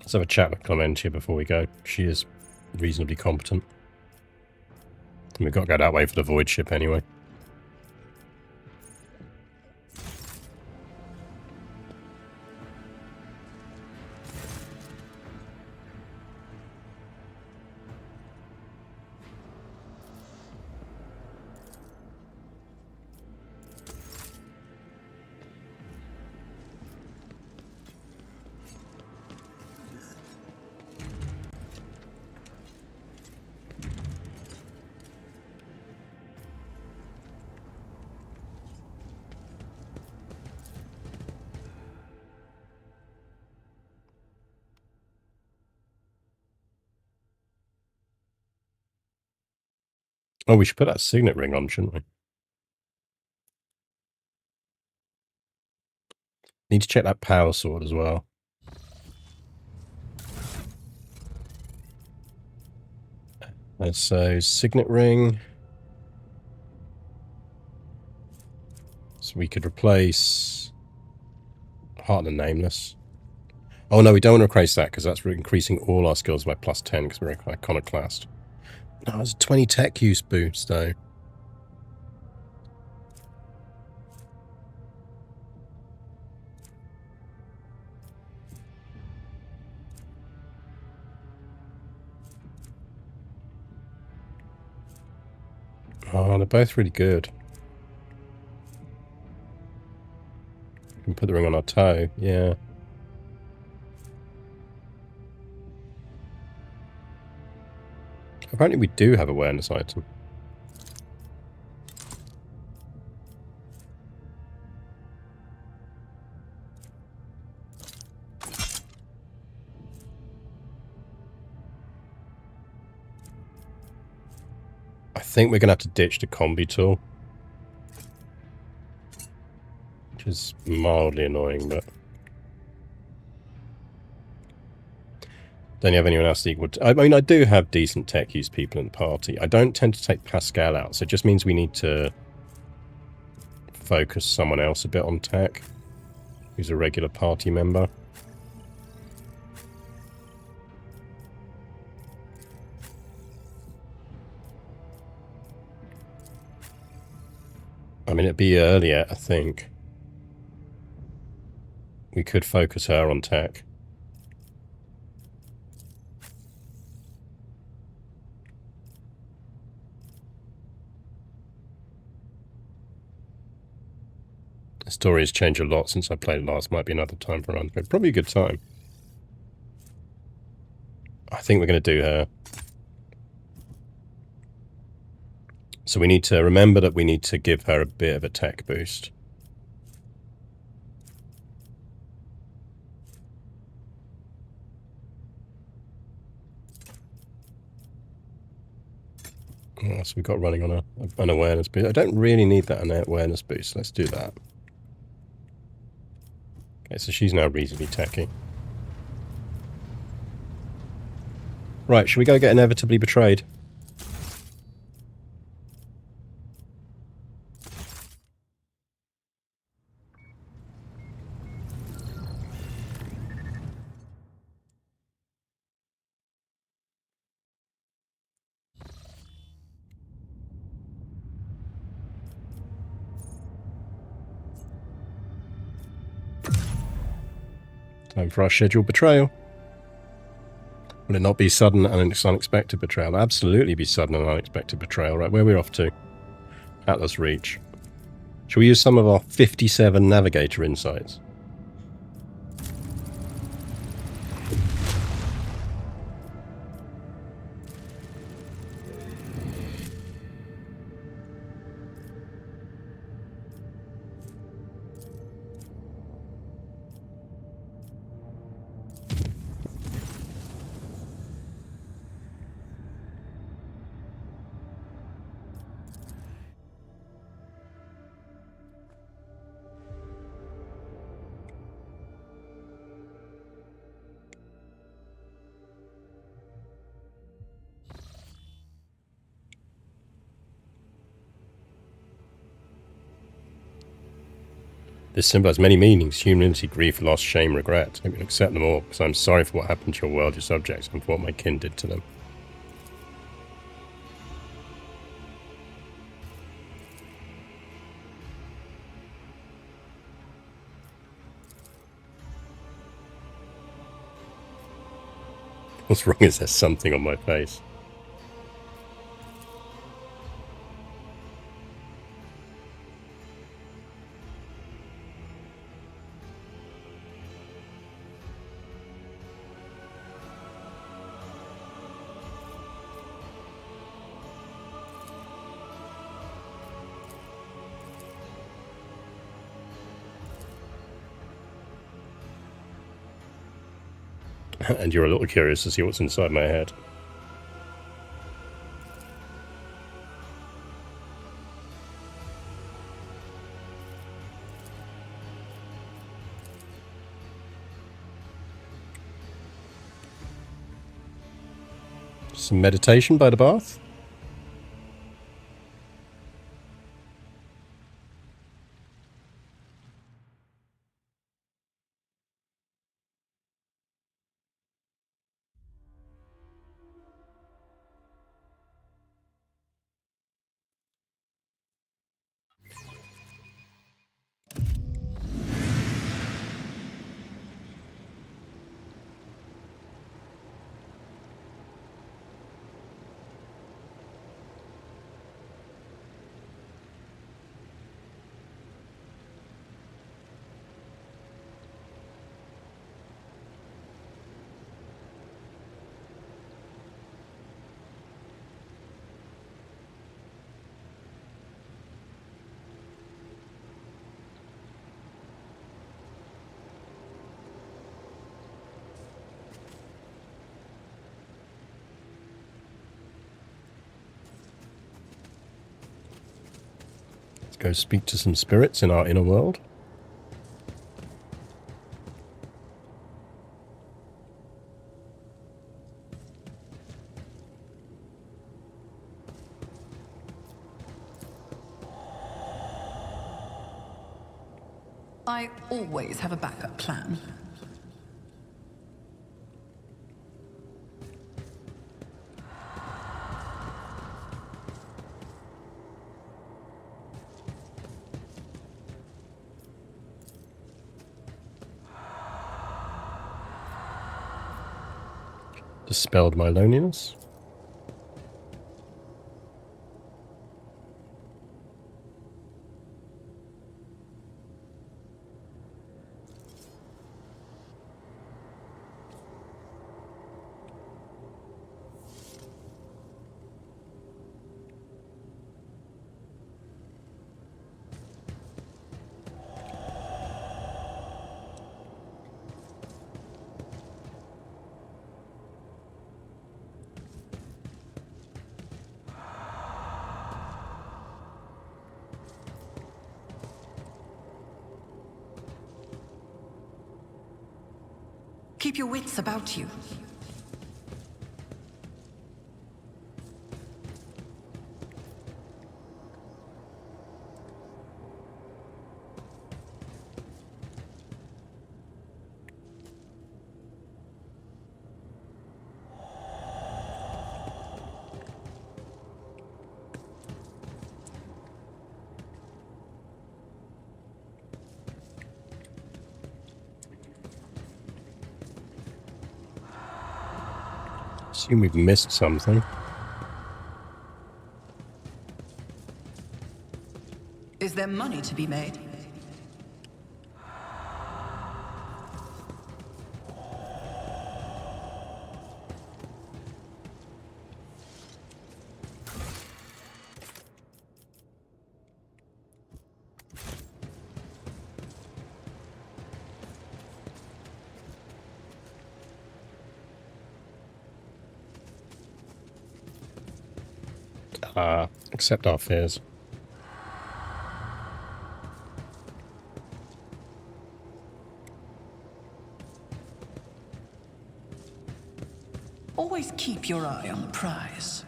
Let's have a chat with Clementia before we go. She is reasonably competent. And we've got to go that way for the void ship anyway. Oh, we should put that signet ring on, shouldn't we? Need to check that power sword as well. And so, signet ring. So we could replace Heart of the Nameless. Oh no, we don't want to replace that because that's increasing all our skills by +10 because we're iconoclast. No, it's a 20 tech use boost though. Oh, they're both really good. We can put the ring on our toe, yeah. Apparently we do have awareness item. I think we're going to have to ditch the combi tool. Which is mildly annoying, but... Don't you have anyone else equal to... I mean, I do have decent tech use people in the party. I don't tend to take Pascal out, so it just means we need to focus someone else a bit on tech, who's a regular party member. I mean, it'd be earlier, I think. We could focus her on tech. The story has changed a lot since I played it last. Might be another time for a run, but probably a good time. I think we're going to do her. So we need to remember that we need to give her a bit of a tech boost. Oh, so we've got running on an awareness boost. I don't really need that awareness boost. Let's do that. Okay, so she's now reasonably techy. Right, should we go get inevitably betrayed? Time for our scheduled betrayal. Will it not be sudden and unexpected betrayal? Absolutely be sudden and unexpected betrayal. Right, where are we off to? Atlas Reach. Shall we use some of our 57 navigator insights? This symbol has many meanings: humility, grief, loss, shame, regret. I can accept them all, because I'm sorry for what happened to your world, your subjects, and for what my kin did to them. What's wrong is there's something on my face. And you're a little curious to see what's inside my head. Some meditation by the bath. Let's go speak to some spirits in our inner world. I always have a backup plan. Dispelled my loneliness. Keep your wits about you. Assume we've missed something. Is there money to be made? Accept our fears. Always keep your eye on the prize.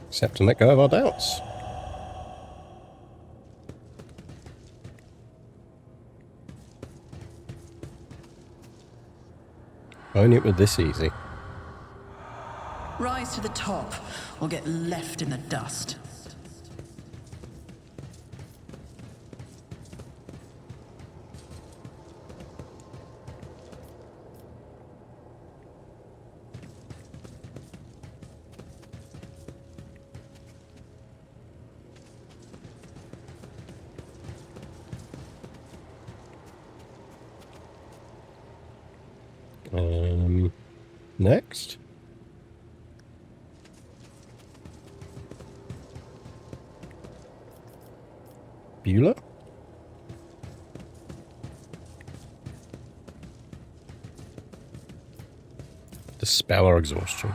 Accept and let go of our doubts. If only it were this easy. Rise to the top, or get left in the dust. Next. Beulah? dispel our exhaustion.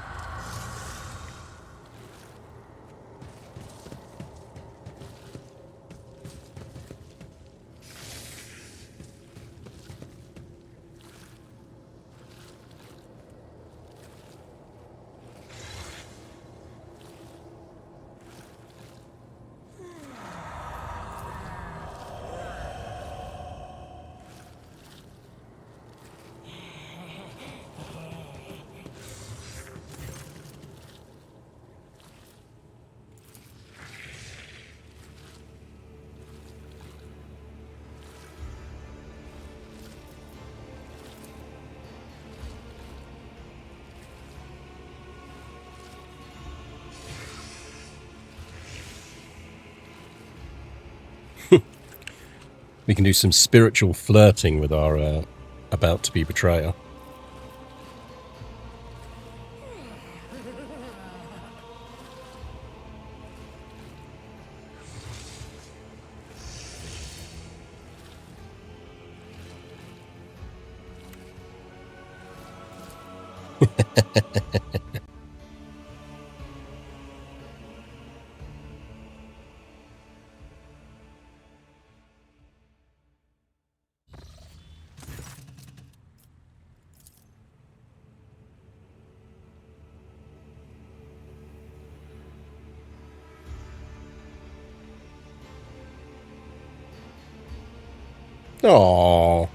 We can do some spiritual flirting with our about-to-be betrayer. Aww.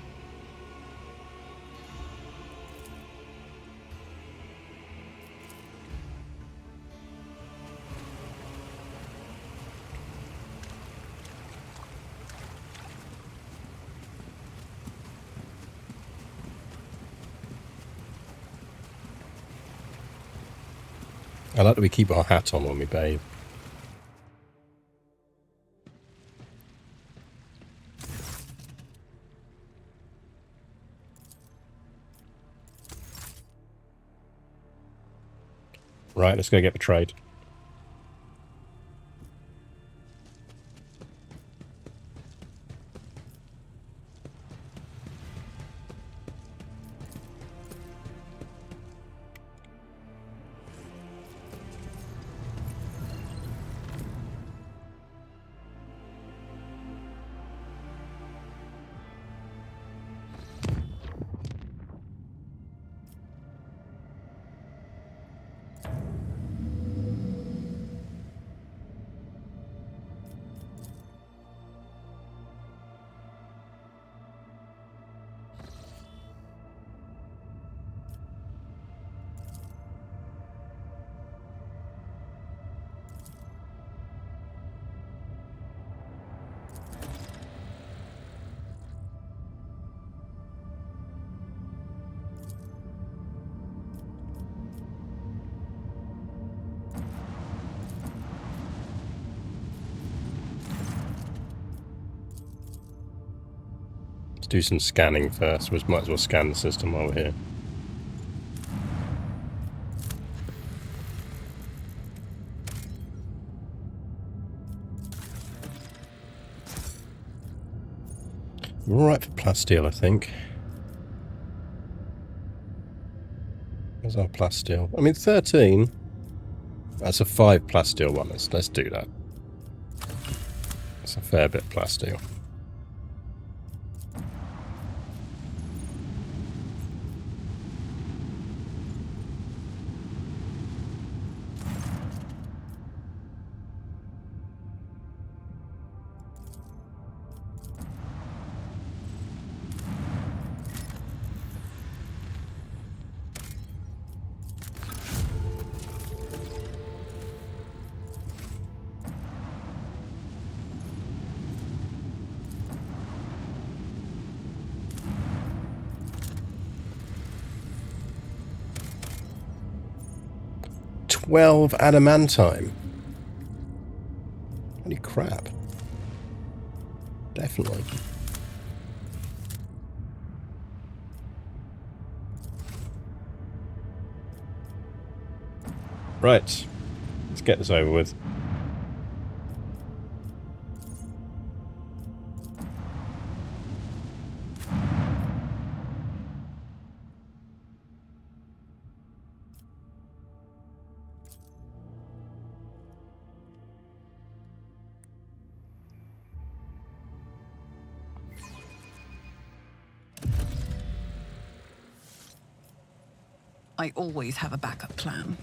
I like that we keep our hat on when we bathe. Right, let's go get betrayed. Do some scanning first. We might as well scan the system while we're here. We're alright for plasteel, I think. Where's our plasteel? I mean, 13. That's a 5 plasteel one. Let's do that. That's a fair bit of plasteel. Twelve adamantine. Holy crap. Definitely. Right. Let's get this over with. I always have a backup plan.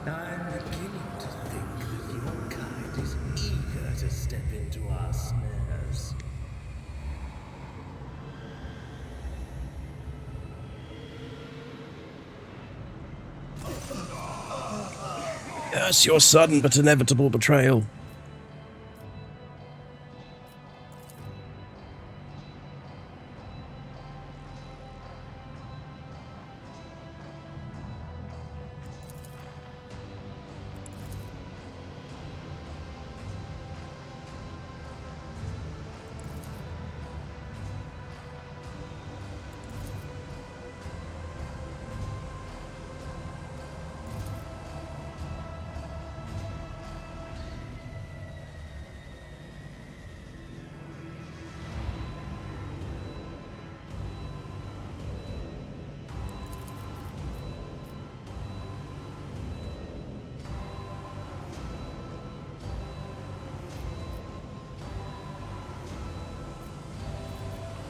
I'm beginning to think that your kind is eager to step into our snares. Yes, your sudden but inevitable betrayal.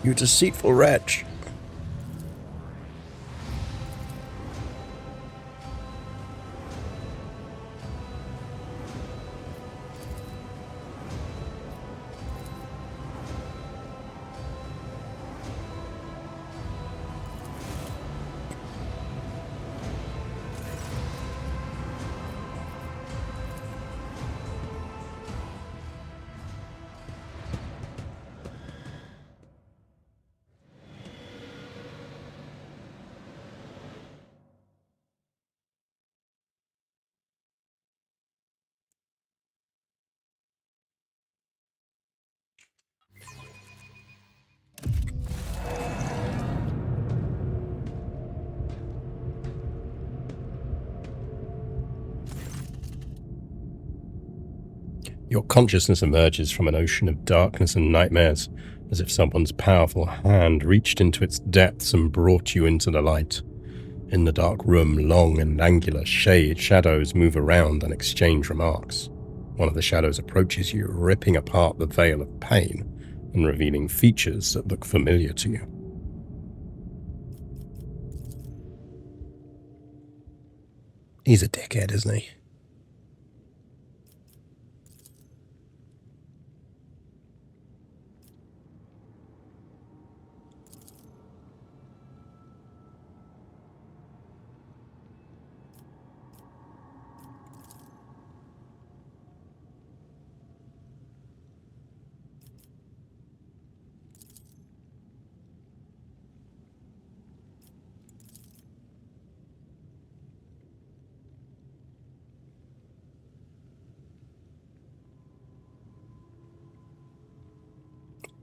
You deceitful wretch. Your consciousness emerges from an ocean of darkness and nightmares, as if someone's powerful hand reached into its depths and brought you into the light. In the dark room, long and angular shadows move around and exchange remarks. One of the shadows approaches you, ripping apart the veil of pain and revealing features that look familiar to you. He's a dickhead, isn't he?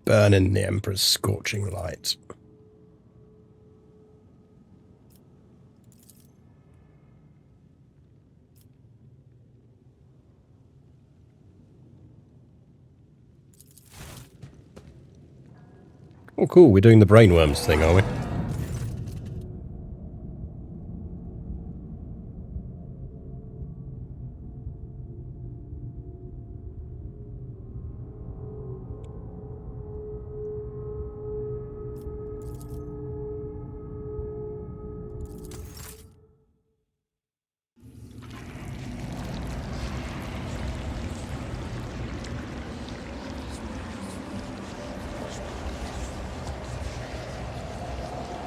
Burn in the Emperor's scorching light. Oh, cool. We're doing the brainworms thing, are we?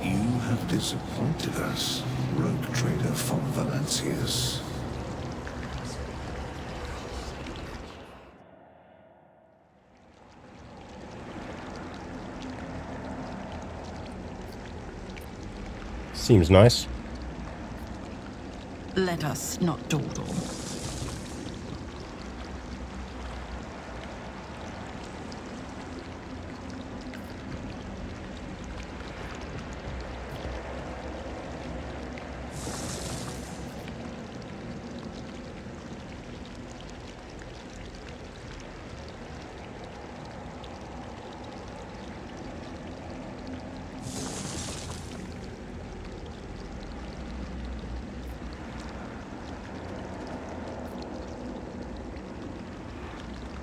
You have disappointed us, Rogue Trader von Valencius. Seems nice. Let us not dawdle.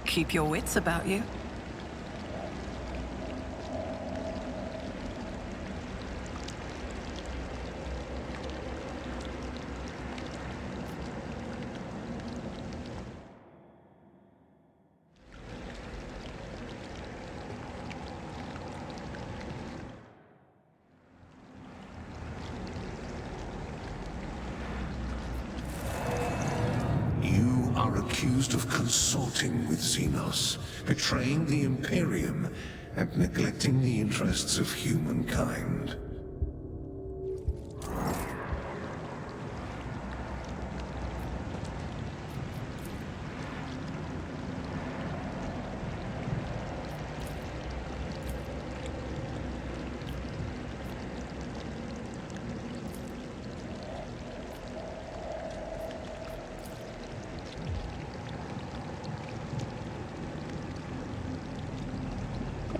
Keep your wits about you. You are accused of consorting with Xenos, betraying the Imperium, and neglecting the interests of humankind.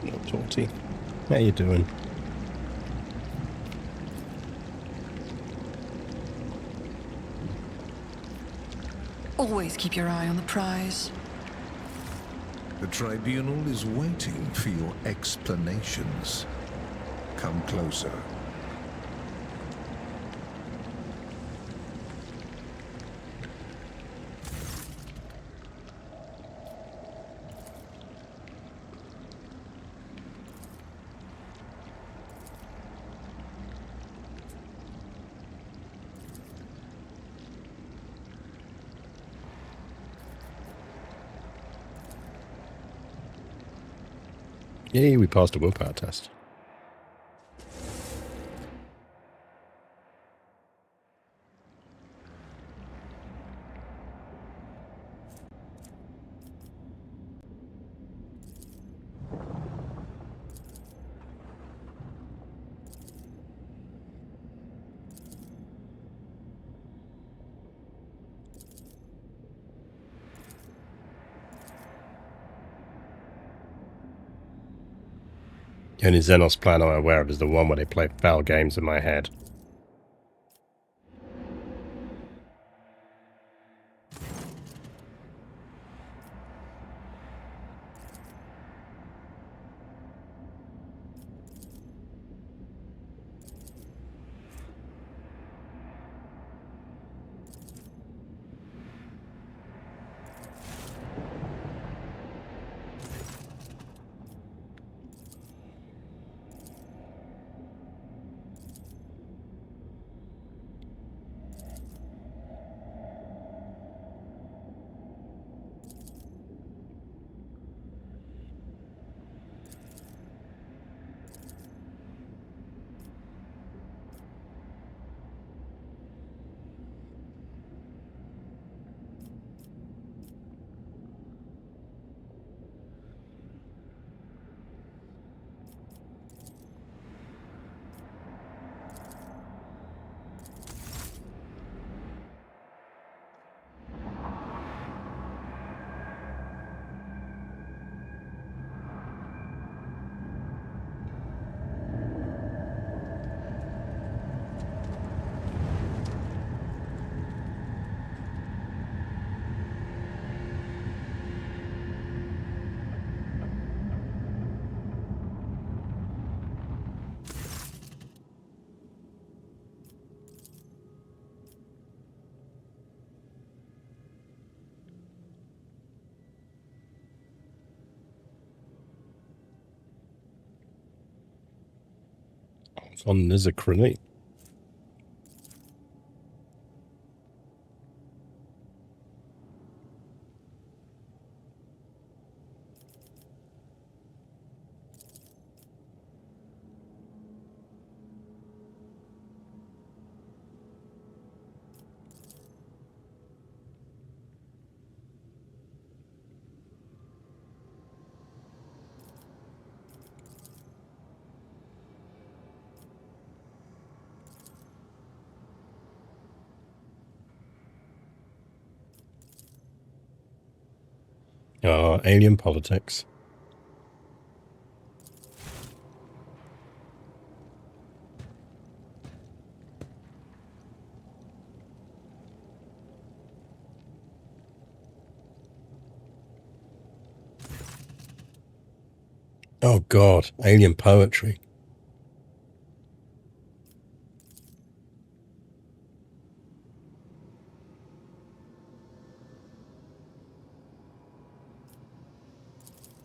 Hello, Torty. How you doing? Always keep your eye on the prize. The Tribunal is waiting for your explanations. Come closer. Yay, we passed a willpower test. The only Xenos plan I'm aware of is the one where they play foul games in my head. It's on Nizzacrylate. Oh, alien politics. Oh god, alien poetry.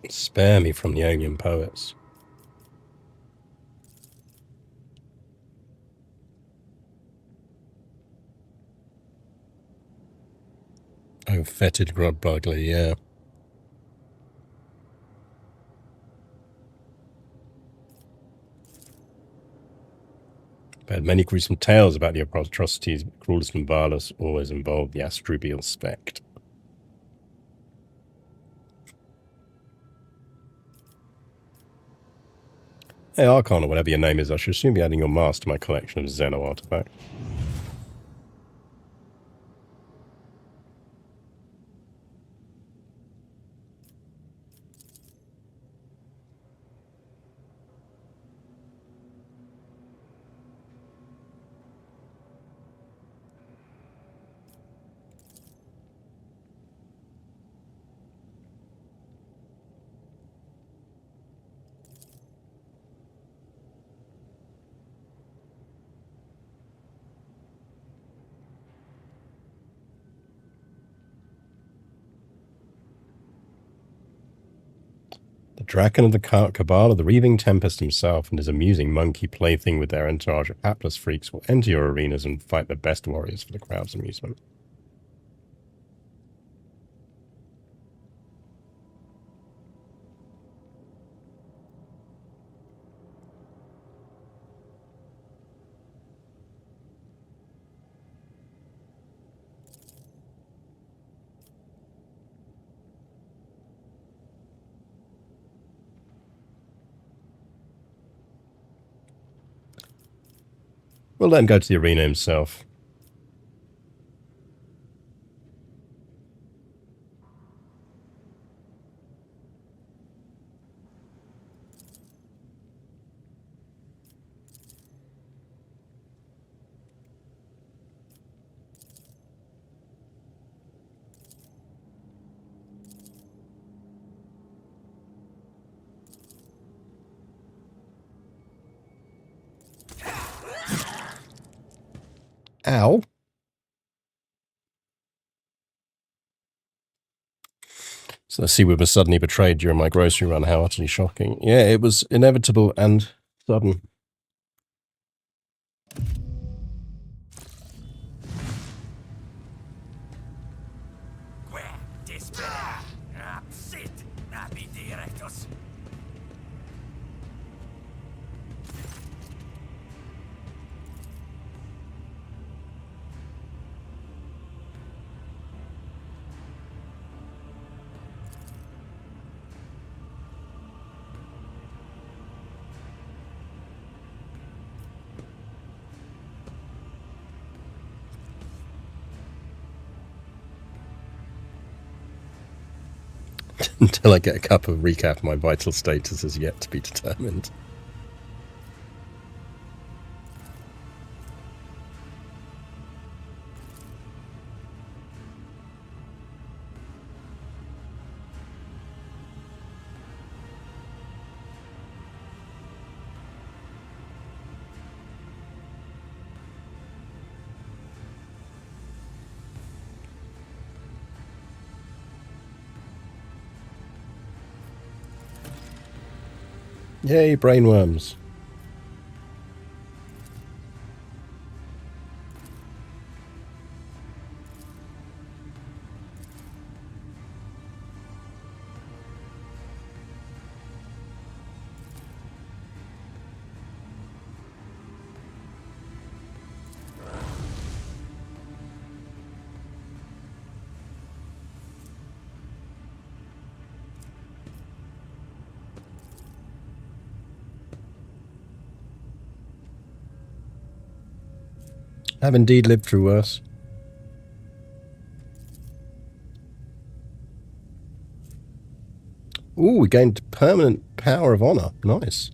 Spare me from the alien poets. Oh, fetid grub-bugly, yeah. I've heard many gruesome tales about the atrocities, cruelest and vilest always involved the Astrubial Spect. Hey, Archon, or whatever your name is, I should soon be adding your mask to my collection of Xeno artifacts. The Draken of the Cabal of the Reaving Tempest himself and his amusing monkey plaything with their entourage of hapless freaks will enter your arenas and fight the best warriors for the crowd's amusement. We'll let him go to the arena himself. Ow. So let's see, we were suddenly betrayed during my grocery run. How utterly shocking. Yeah, it was inevitable and sudden. Until I get a cup of recap, my vital status is yet to be determined. Yay, brainworms. I've indeed lived through worse. Ooh, we gained permanent power of honor. Nice.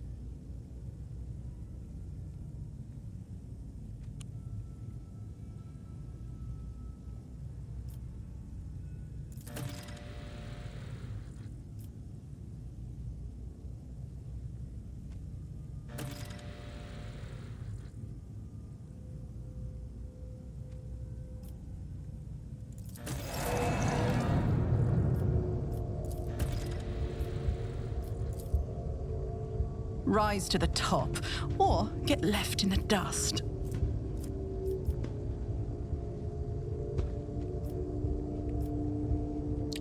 Rise to the top, or get left in the dust.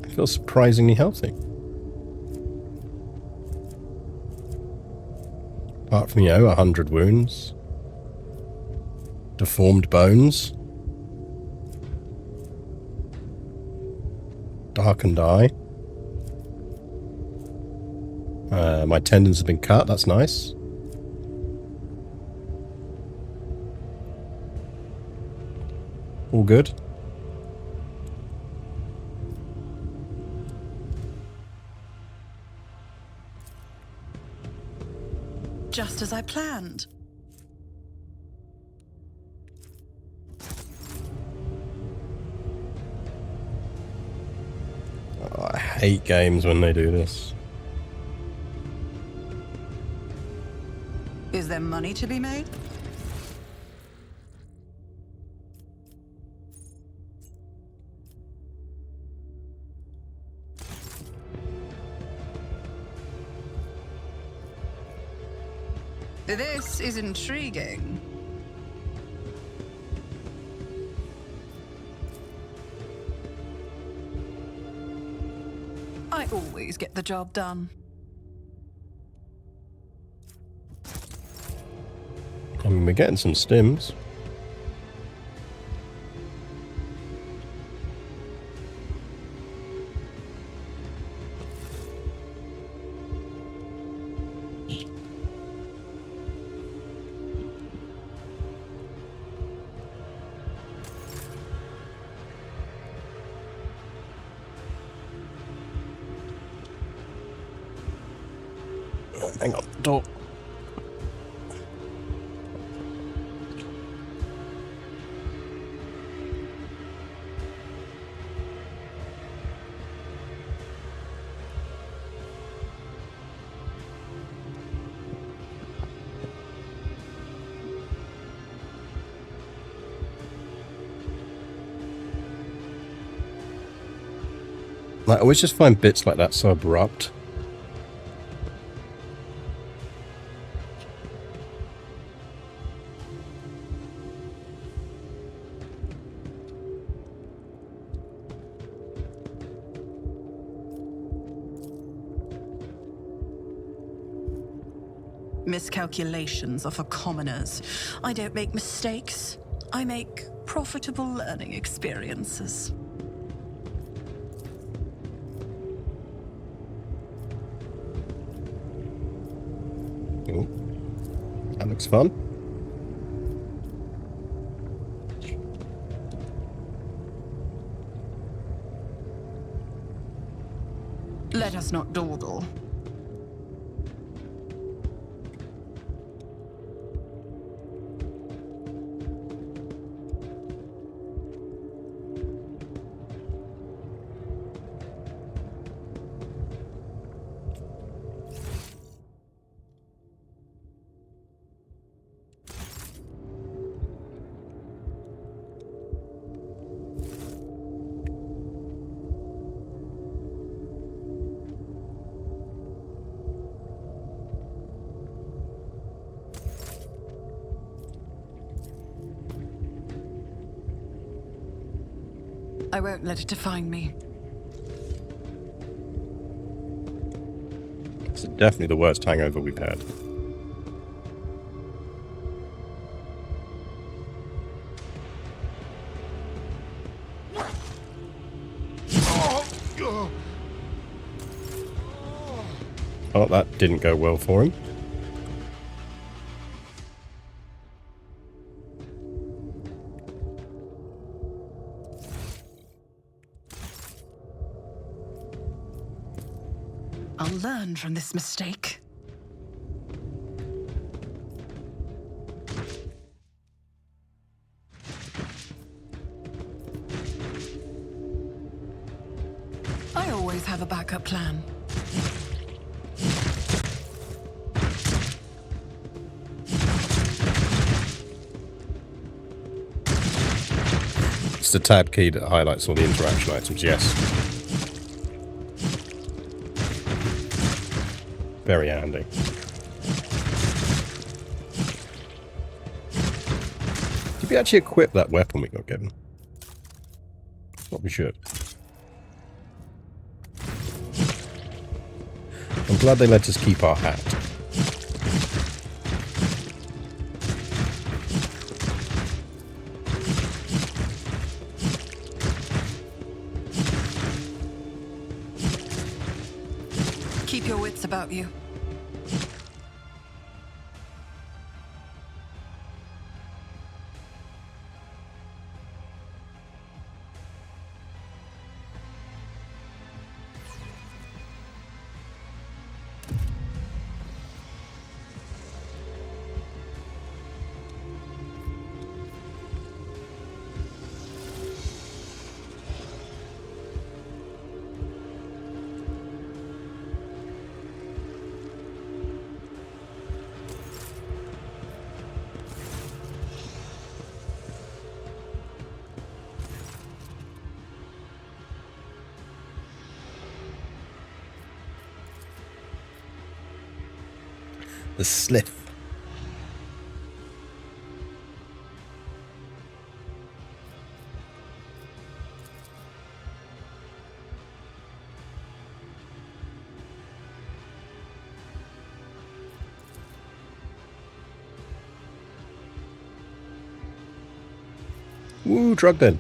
I feel surprisingly healthy. Apart from, 100 wounds. Deformed bones. Darkened eye. My tendons have been cut, that's nice. All good. Just as I planned. Oh, I hate games when they do this. Is there money to be made? This is intriguing. I always get the job done. I mean, we're getting some stims. Hang on, door. I always just find bits like that so abrupt. Miscalculations are for commoners. I don't make mistakes. I make profitable learning experiences. Ooh, that looks fun. Let us not dawdle. I won't let it define me. It's definitely the worst hangover we've had. Oh, that didn't go well for him. I'll from this mistake. I always have a backup plan. It's the tab key that highlights all the interaction items, yes. Very handy. Did we actually equip that weapon we got given? What we should. I'm glad they let us keep our hat. Keep your wits about you. The slith. Woo, drug then.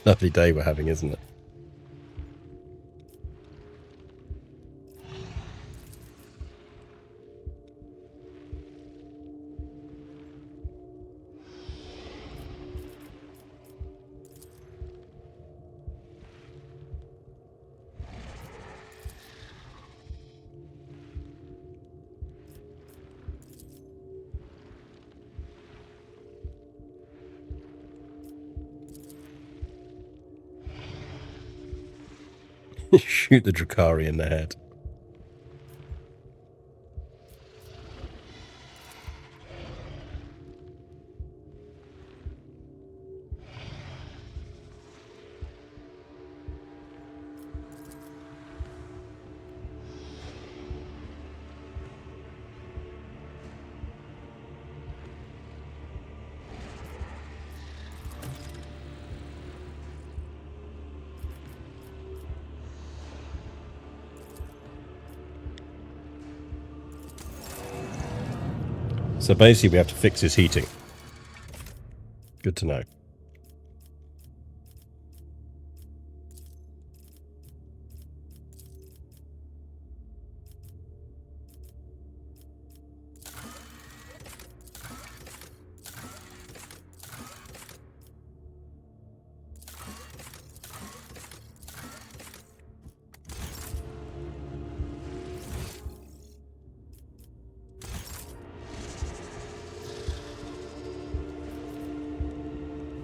Lovely day we're having, isn't it? Shoot the Drakari in the head. So basically we have to fix his heating. Good to know.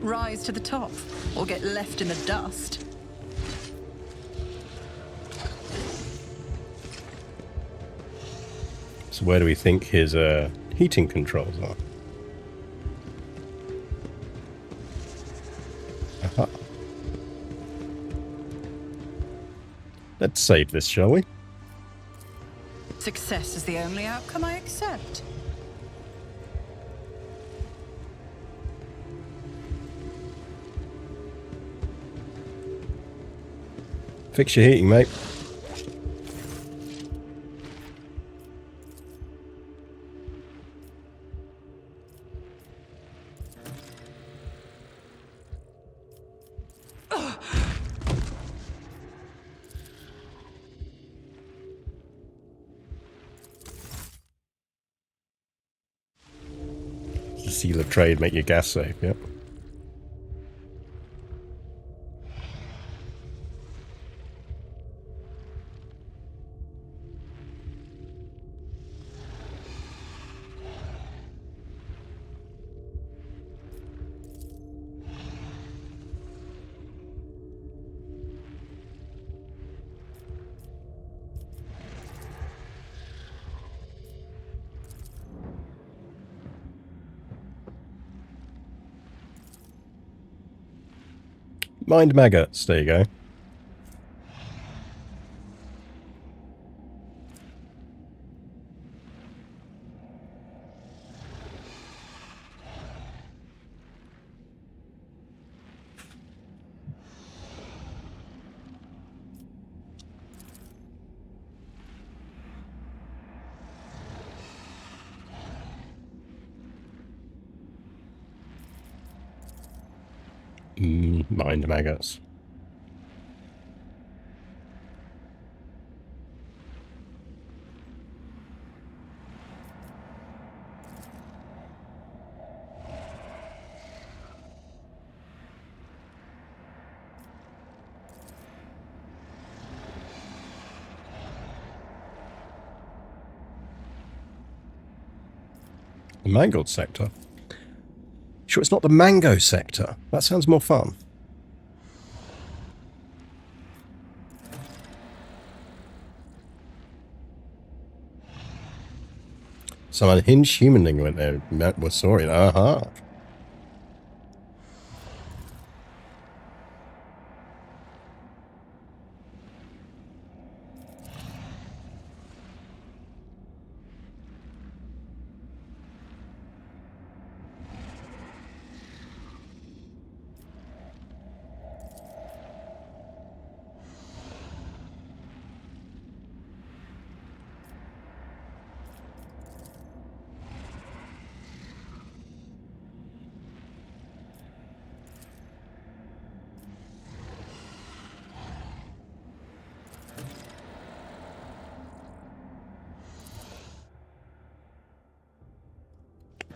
Rise to the top, or get left in the dust. So where do we think his heating controls are? Aha. Let's save this, shall we? Success is the only outcome I accept. Fix your heating, mate. The seal of trade make your gas safe, yep. Mind maggots, there you go. Mind maggots. The mangled sector? Sure, it's not the mango sector. That sounds more fun. Some unhinged humanling went there. We're sorry. Aha.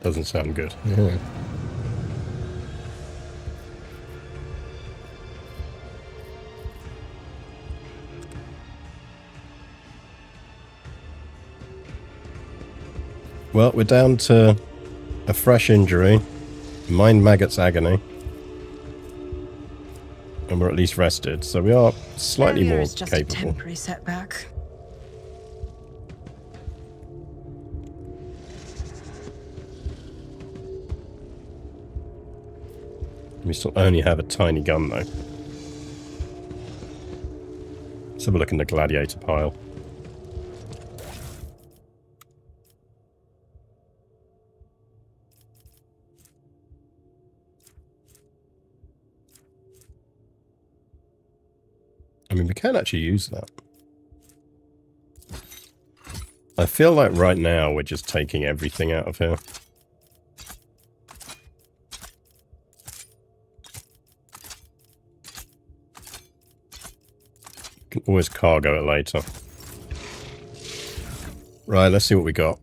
Doesn't sound good. Yeah. Well, we're down to a fresh injury, mind maggot's agony, and we're at least rested, so we are slightly more Is just capable. a temporary setback. We still only have a tiny gun, though. Let's have a look in the gladiator pile. I mean, we can actually use that. I feel like right now we're just taking everything out of here. Can always cargo it later. Right, let's see what we got.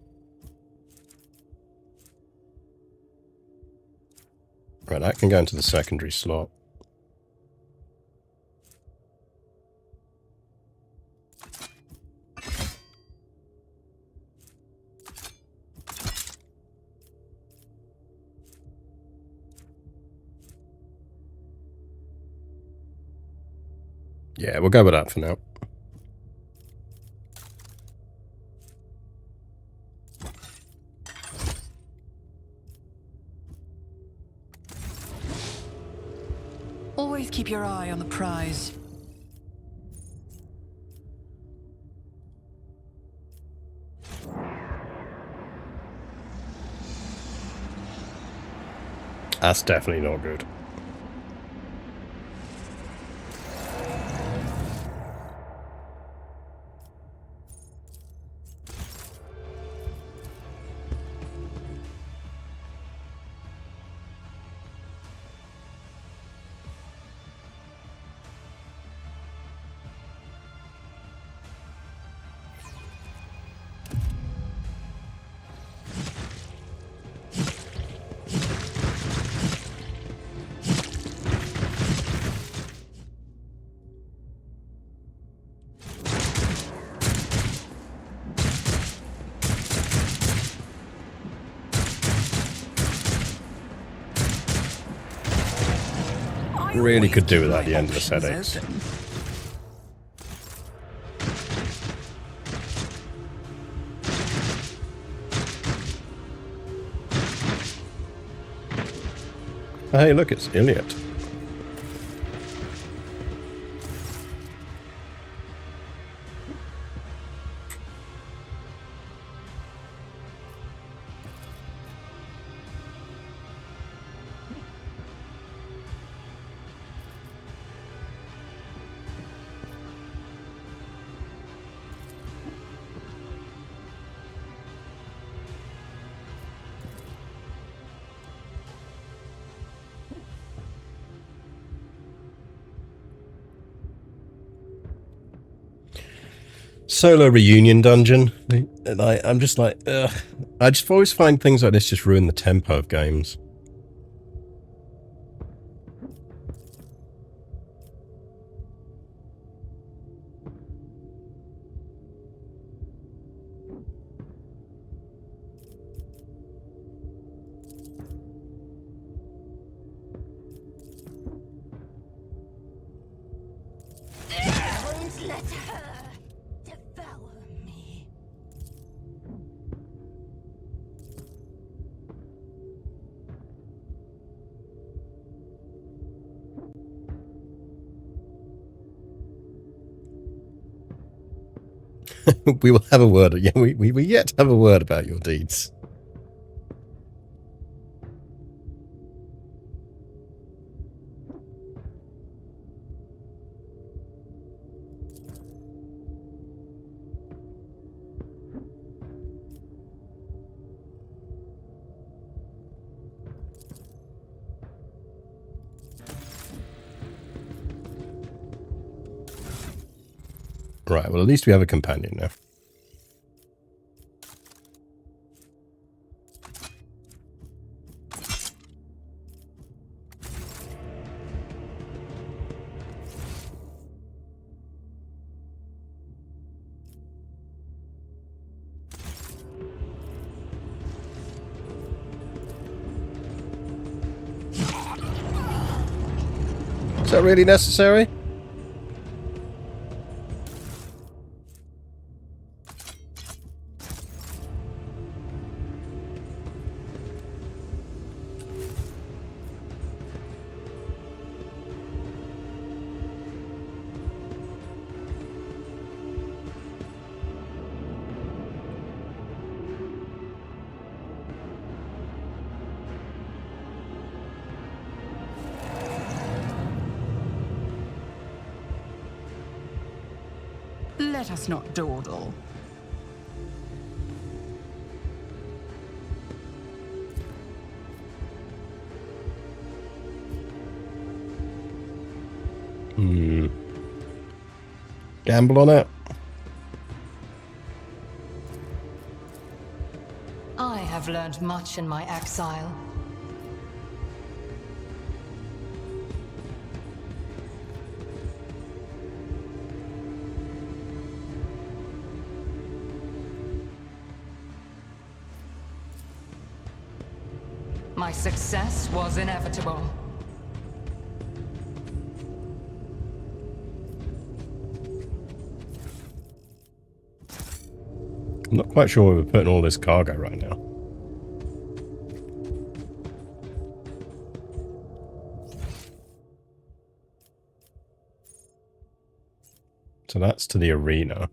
Right, that can go into the secondary slot. Yeah, we'll go with that for now. Always keep your eye on the prize. That's definitely not good. Really always could do keep without my the endless options headaches. open. Hey, look, it's Iliad. Solo reunion dungeon. I'm just like, ugh. I just always find things like this just ruin the tempo of games. Don't let her devour me. We will have a word. Yeah, we yet have a word about your deeds. Right, well, at least we have a companion now. Is that really necessary? Let us not dawdle. Gamble on it. I have learned much in my exile. My success was inevitable. I'm not quite sure where we're putting all this cargo right now. So that's to the arena.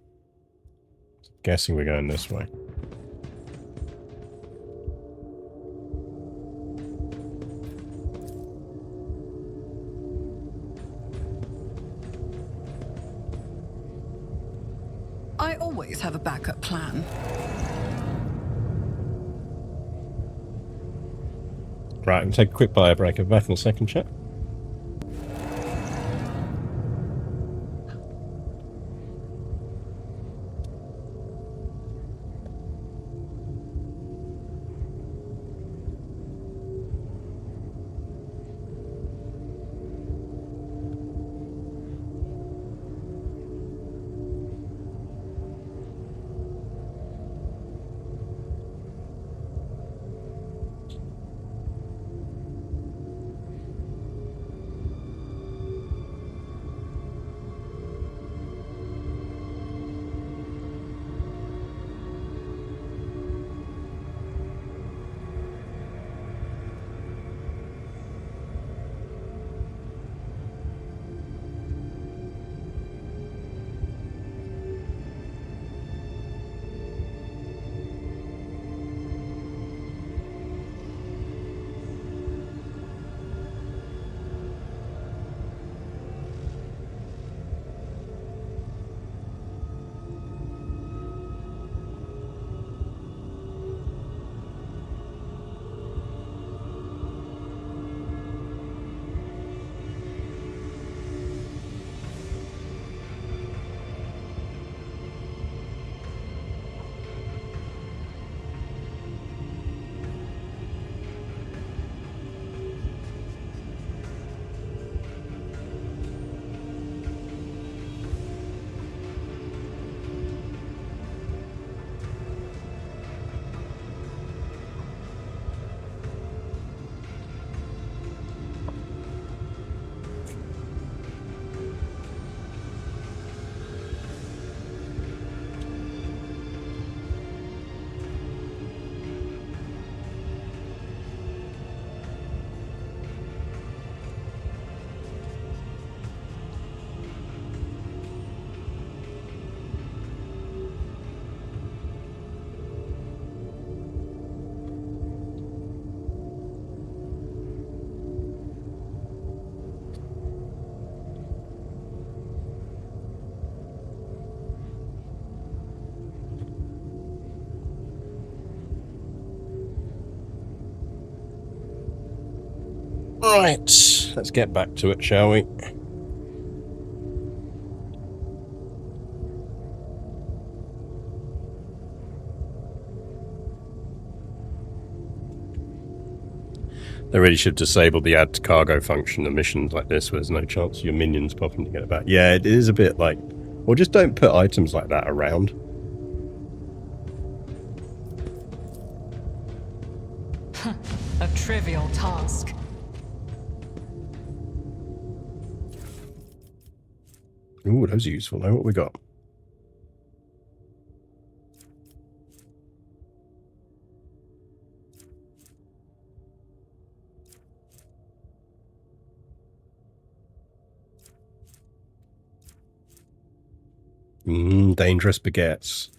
Guessing we're going this way. I always have a backup plan. Right, I'm take a quick bio break. I'll be back in a second, chat. Right, let's get back to it, shall we? They really should disable the add to cargo function of missions like this where there's no chance of your minions popping to get it back. Yeah, it is a bit like... Or just don't put items like that around. A trivial task. Ooh, those are useful. Now what we got? Dangerous baguettes.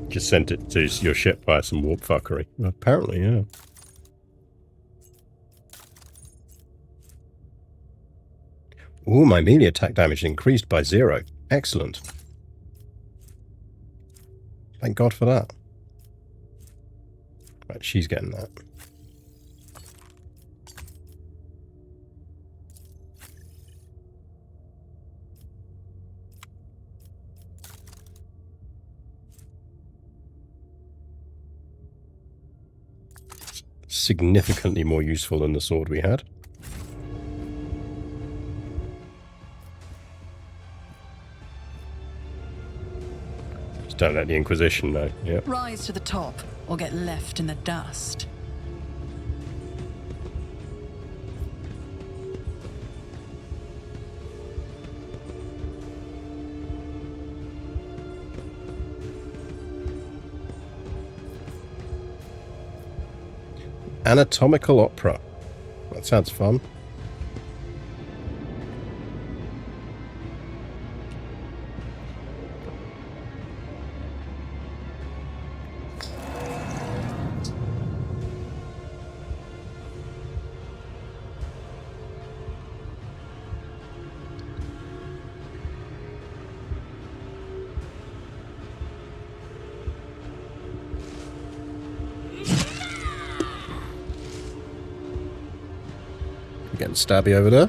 Just sent it to your ship via some warp fuckery. Apparently, yeah. Ooh, my melee attack damage increased by 0. Excellent. Thank God for that. Right, she's getting that. Significantly more useful than the sword we had. Just don't let the Inquisition know. Yep. Rise to the top or get left in the dust. Anatomical opera. That sounds fun. Getting stabby over there.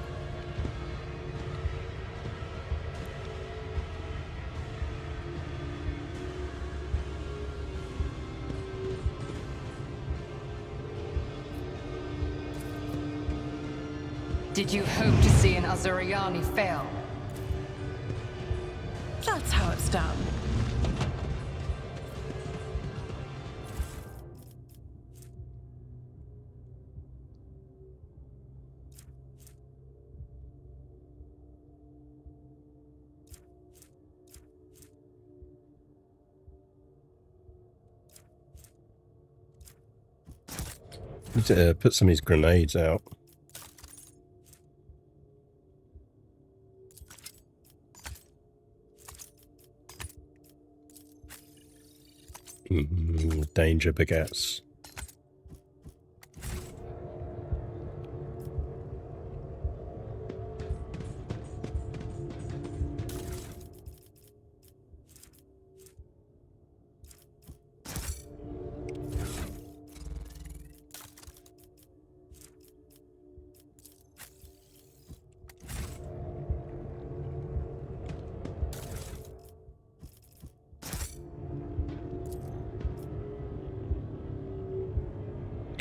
Did you hope to see an Azuriani fail? That's how it's done. Need to put some of these grenades out. Danger baguettes.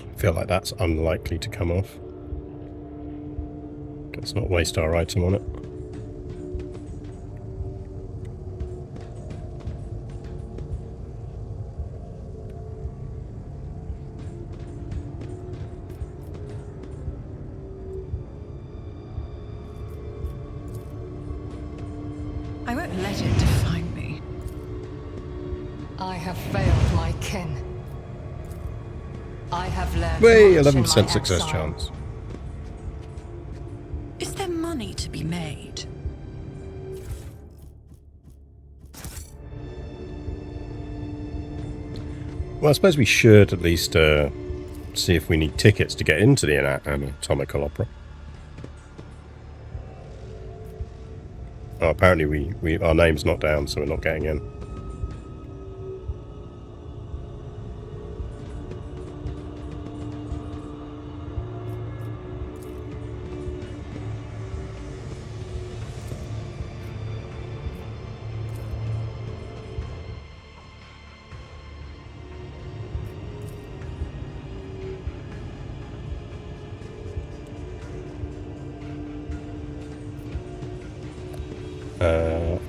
I feel like that's unlikely to come off. Let's not waste our item on it. I won't let it define me. I have failed my kin. I have learned Way, much in 11% my success exile. chance. Is there money to be made? Well, I suppose we should at least see if we need tickets to get into the anatomical opera. Oh, apparently our name's not down, so we're not getting in.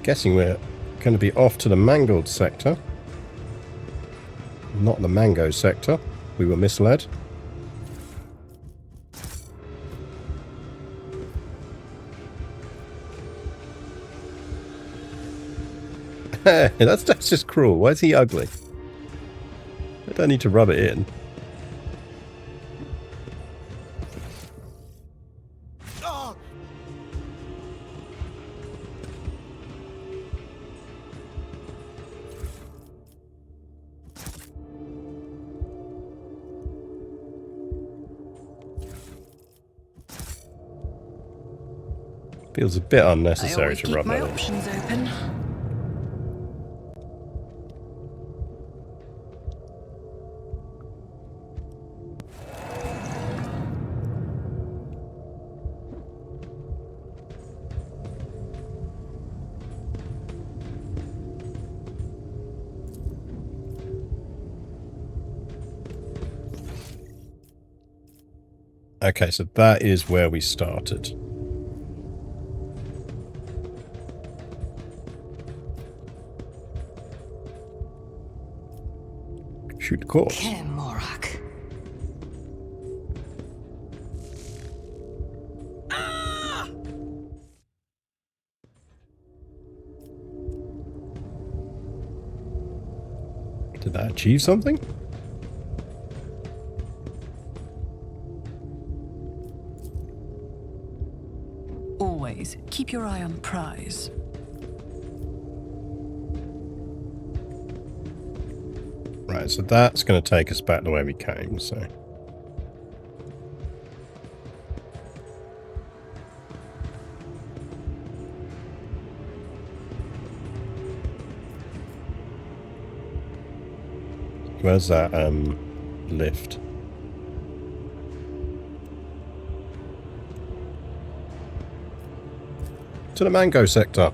Guessing we're going to be off to the mangled sector. Not the mango sector. We were misled. that's just cruel. Why is he ugly? I don't need to rub it in. Feels a bit unnecessary to rub my that in. options open. Okay, so that is where we started. Shoot the course. Morak. Did that achieve something? Always keep your eye on the prize. Right, so that's going to take us back the way we came, so... Where's that, lift? To the mango sector.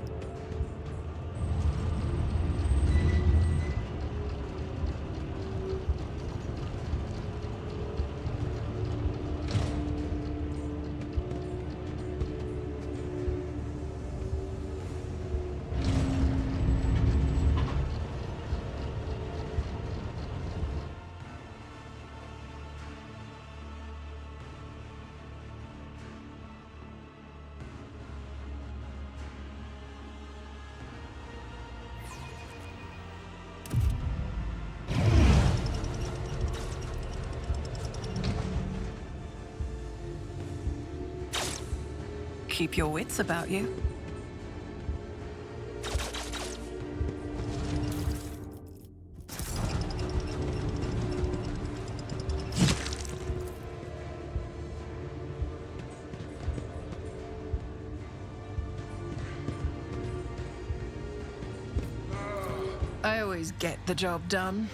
Keep your wits about you. I always get the job done.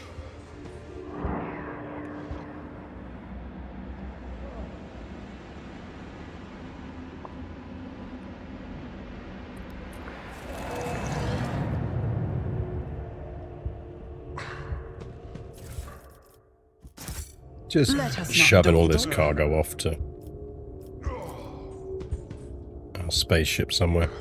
Just shoving all this cargo off to our spaceship somewhere.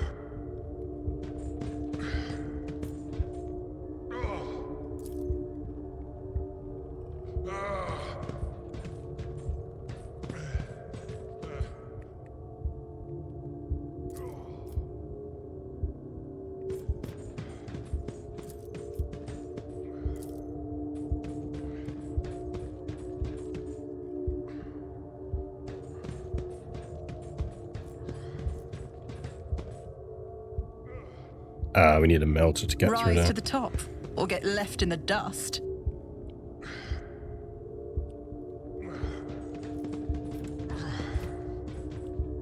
We need a melter to get through Rise there. to the top, or get left in the dust.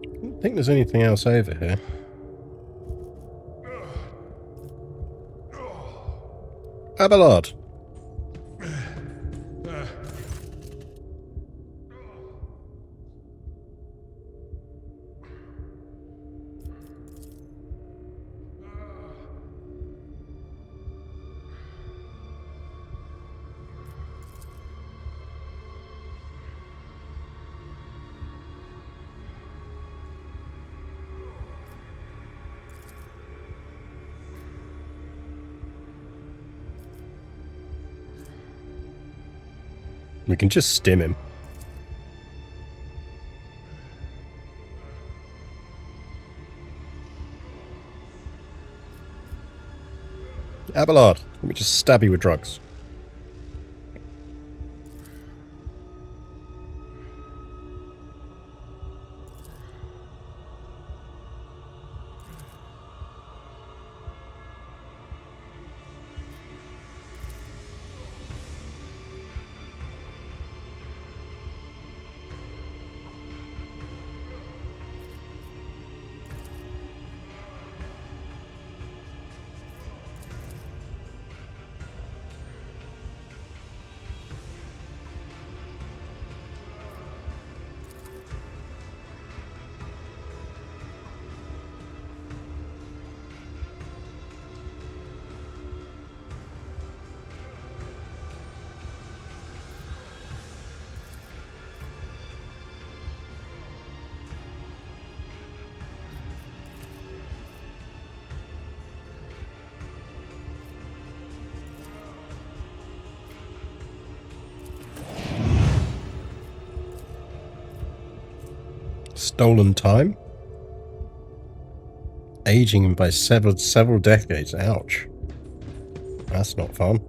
I don't think there's anything else over here. Abelard! We can just stim him. Abelard, let me just stab you with drugs. Stolen time? Aging him by several decades. Ouch. That's not fun.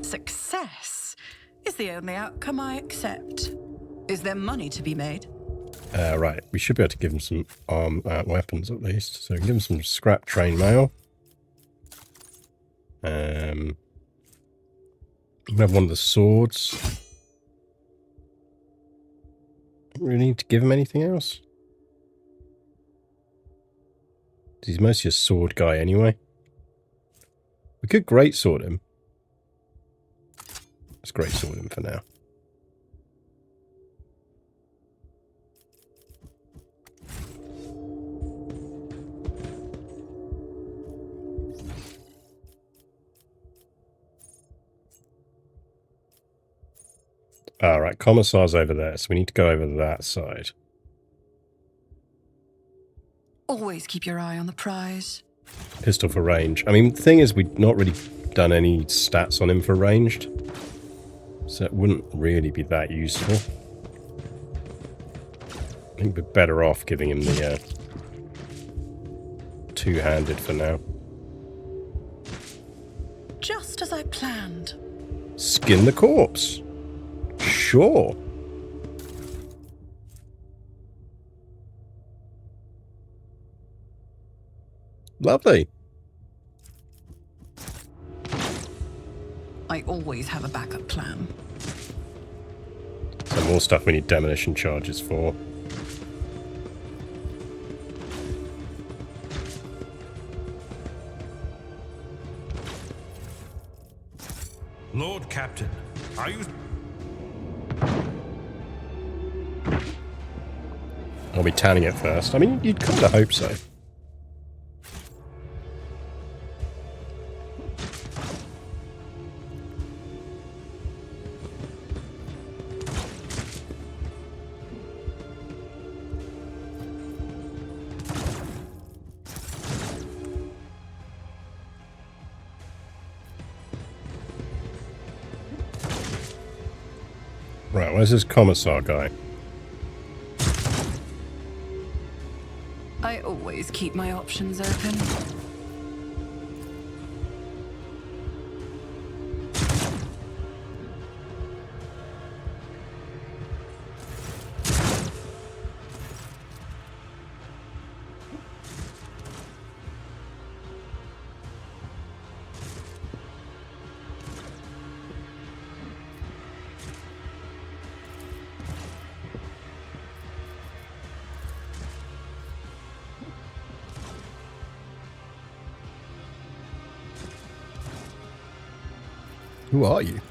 Success is the only outcome I accept. Is there money to be made? Right, we should be able to give him some weapons at least. So we can give him some scrap train mail. We have one of the swords. Don't really need to give him anything else. He's mostly a sword guy anyway. We could greatsword him. Let's greatsword him for now. Alright, Commissar's over there, so we need to go over that side. Always keep your eye on the prize. Pistol for range. I mean, the thing is, we've not really done any stats on him for ranged. So it wouldn't really be that useful. I think we're better off giving him the two-handed for now. Just as I planned. Skin the corpse. Sure. Lovely. I always have a backup plan. Some more stuff we need demolition charges for. Lord Captain, are you... I'll be tanning it first. I mean, you'd kind of hope so. Right, where's this commissar guy? I always keep my options open. Who are you?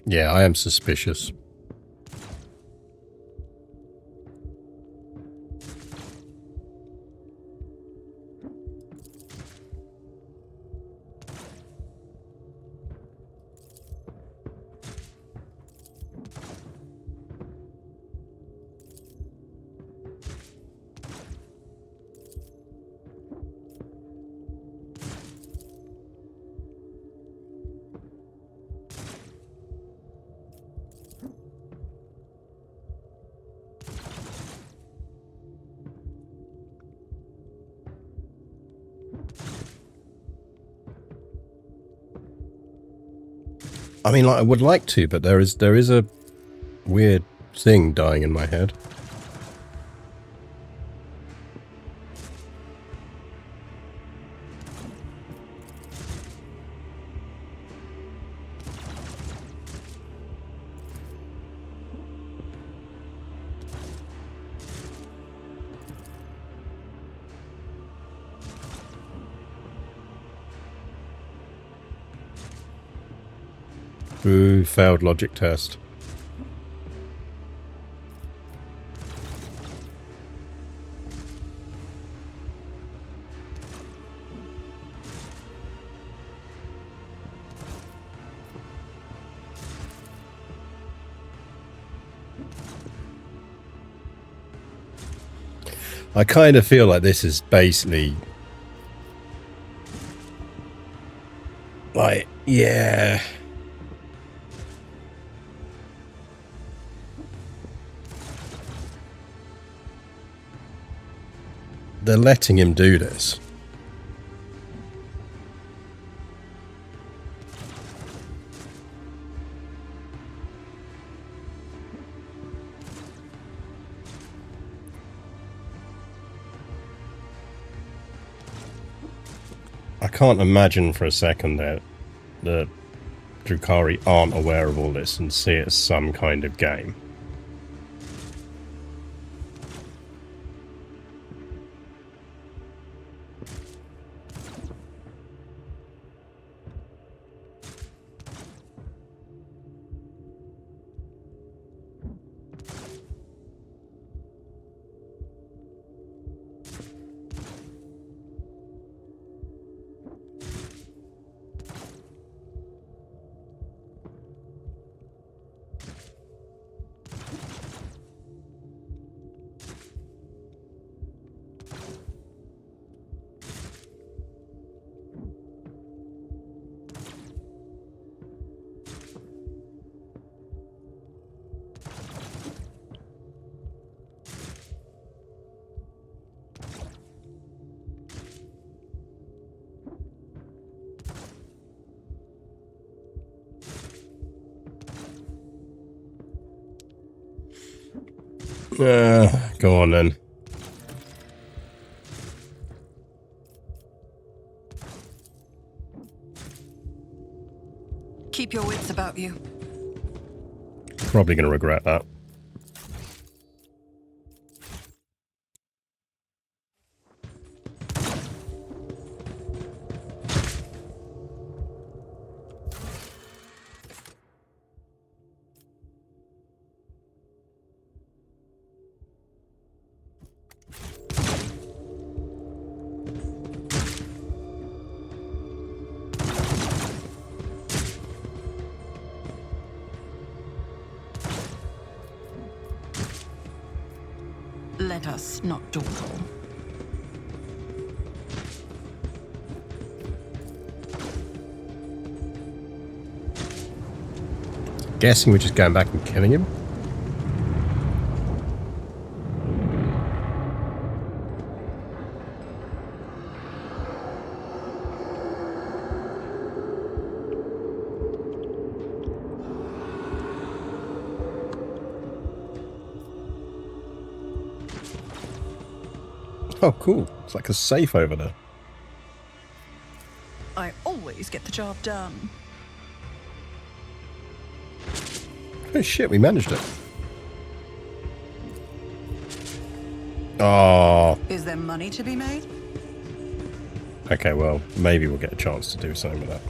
Yeah, I am suspicious. I mean, like, I would like to, but there is a weird thing dying in my head. Ooh, failed logic test. I kind of feel like this is basically like, yeah. They're letting him do this. I can't imagine for a second that the Drukhari aren't aware of all this and see it as some kind of game. Go on then. Keep your wits about you. Probably going to regret that. Let us not dawdle. Guessing we're just going back and killing him? Oh, cool. It's like a safe over there. I always get the job done. Oh shit, we managed it. Oh. Is there money to be made? Okay, well, maybe we'll get a chance to do something with that.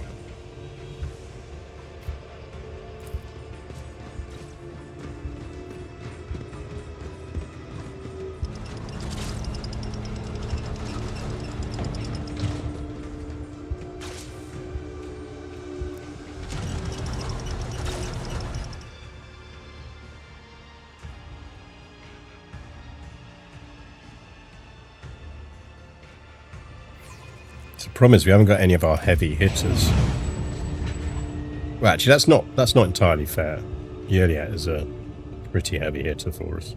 The problem is we haven't got any of our heavy hitters. Well, actually, that's not entirely fair. Yurliat is a pretty heavy hitter for us.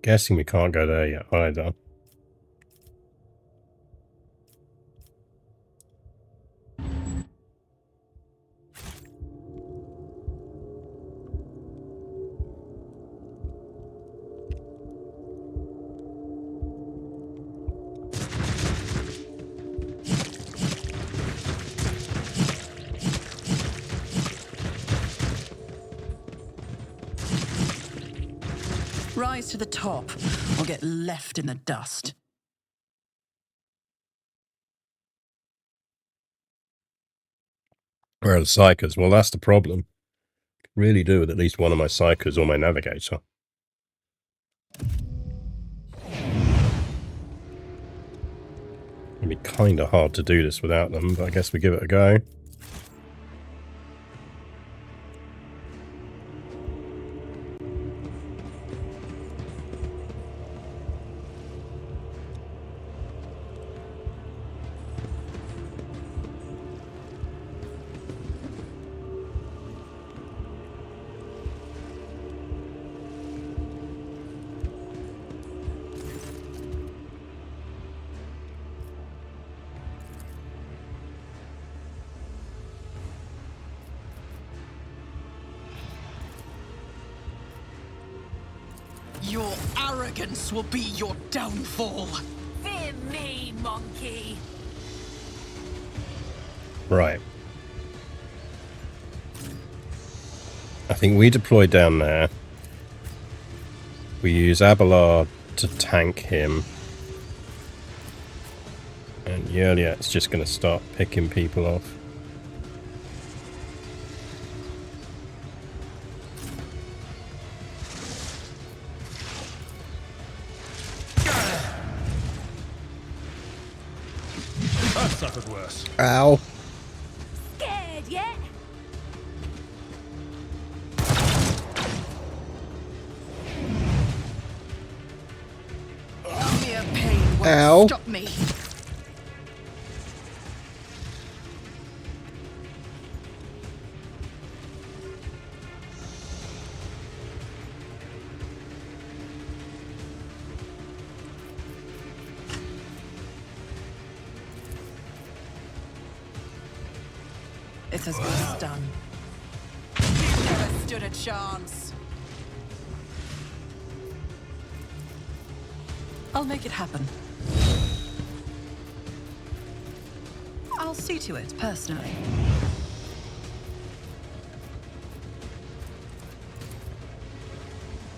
Guessing we can't go there yet either. Rise to the top, or get left in the dust. Where are the psychers? Well, that's the problem. Really do with at least one of my psychers or my navigator. It'd be kind of hard to do this without them, but I guess we give it a go. Your arrogance will be your downfall. Fear me, monkey. Right. I think we deploy down there. We use Abelard to tank him. And Yurliat's just going to start picking people off. I've suffered worse. Ow. Scared yet? Mere pain won't Ow. stop me. It's as good as done. You never stood a chance. I'll make it happen. I'll see to it, personally.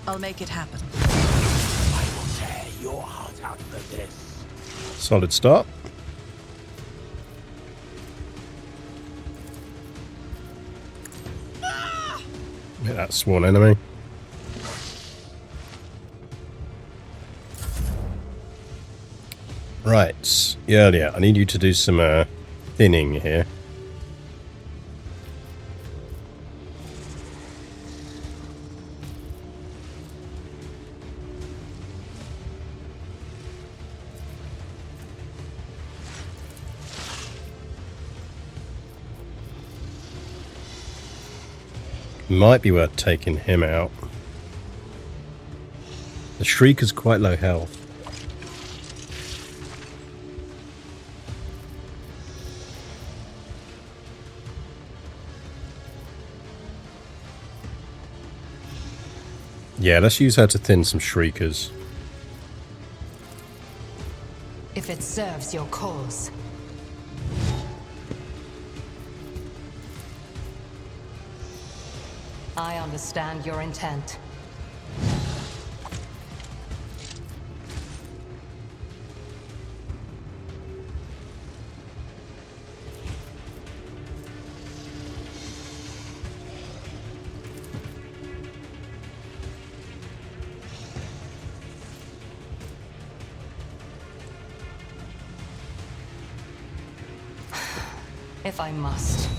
I'll make it happen. I will tear your heart out for this. Solid start. Hit that sworn enemy. Right, yeah, I need you to do some thinning here. Might be worth taking him out. The Shrieker's quite low health. Yeah, let's use her to thin some Shriekers. If it serves your cause. I understand your intent. if I must.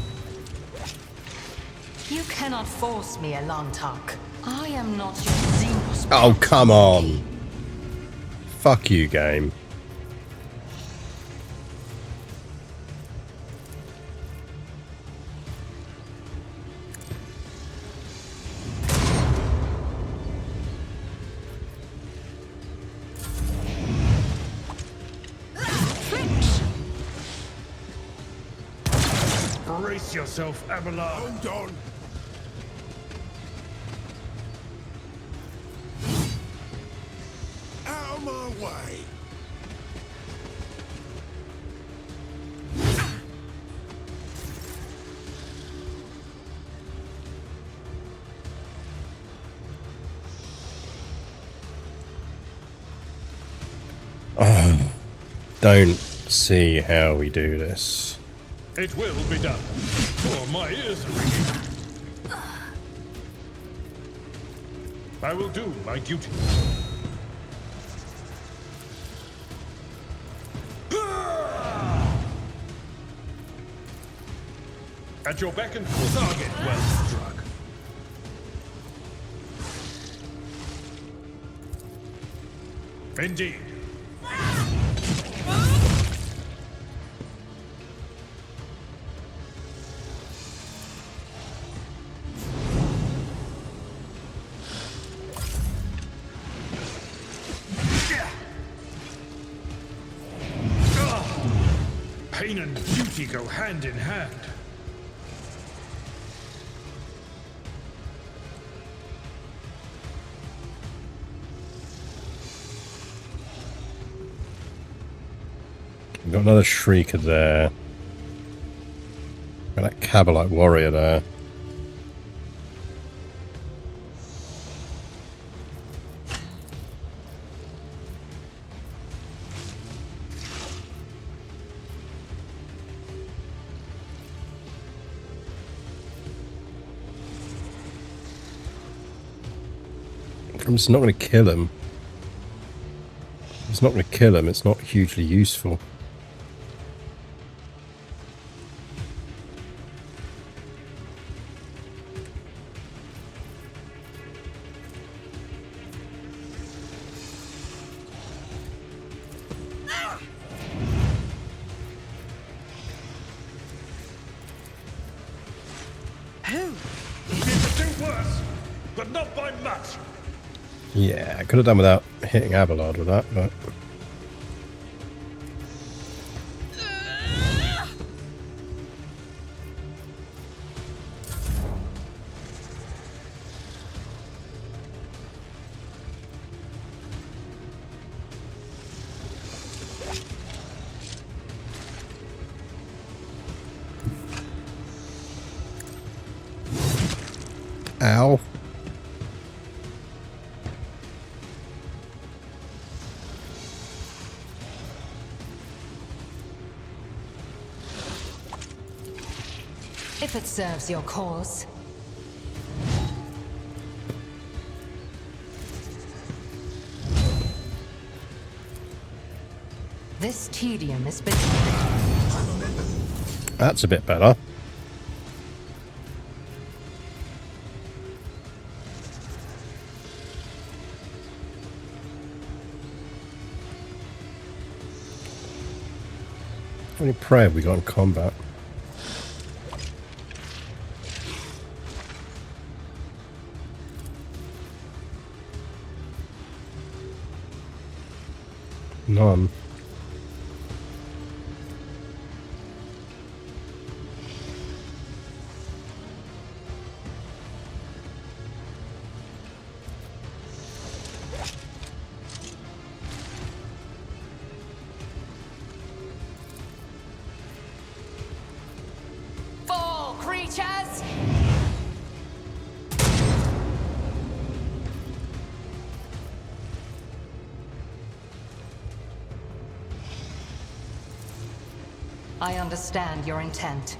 You cannot force me, Elantak. I am not your Xenos. Oh, come on. Fuck you, game. Brace yourself, Abelard. Hold on. Out of my way. Don't see how we do this. It will be done. Oh, my ears are ringing. I will do my duty. At your beck and call. Target well struck. Indeed. Pain and duty go hand in hand. We've got another Shrieker there. Got that Cabalite warrior there. I'm just not going to kill him. It's not going to kill him. It's not hugely useful. But not by much. Yeah, I could have done without hitting Abelard with that, but... Ow. If it serves your cause. This tedium is been... That's a bit better. How many prey have we got in combat? None. Fall, creatures! I understand your intent.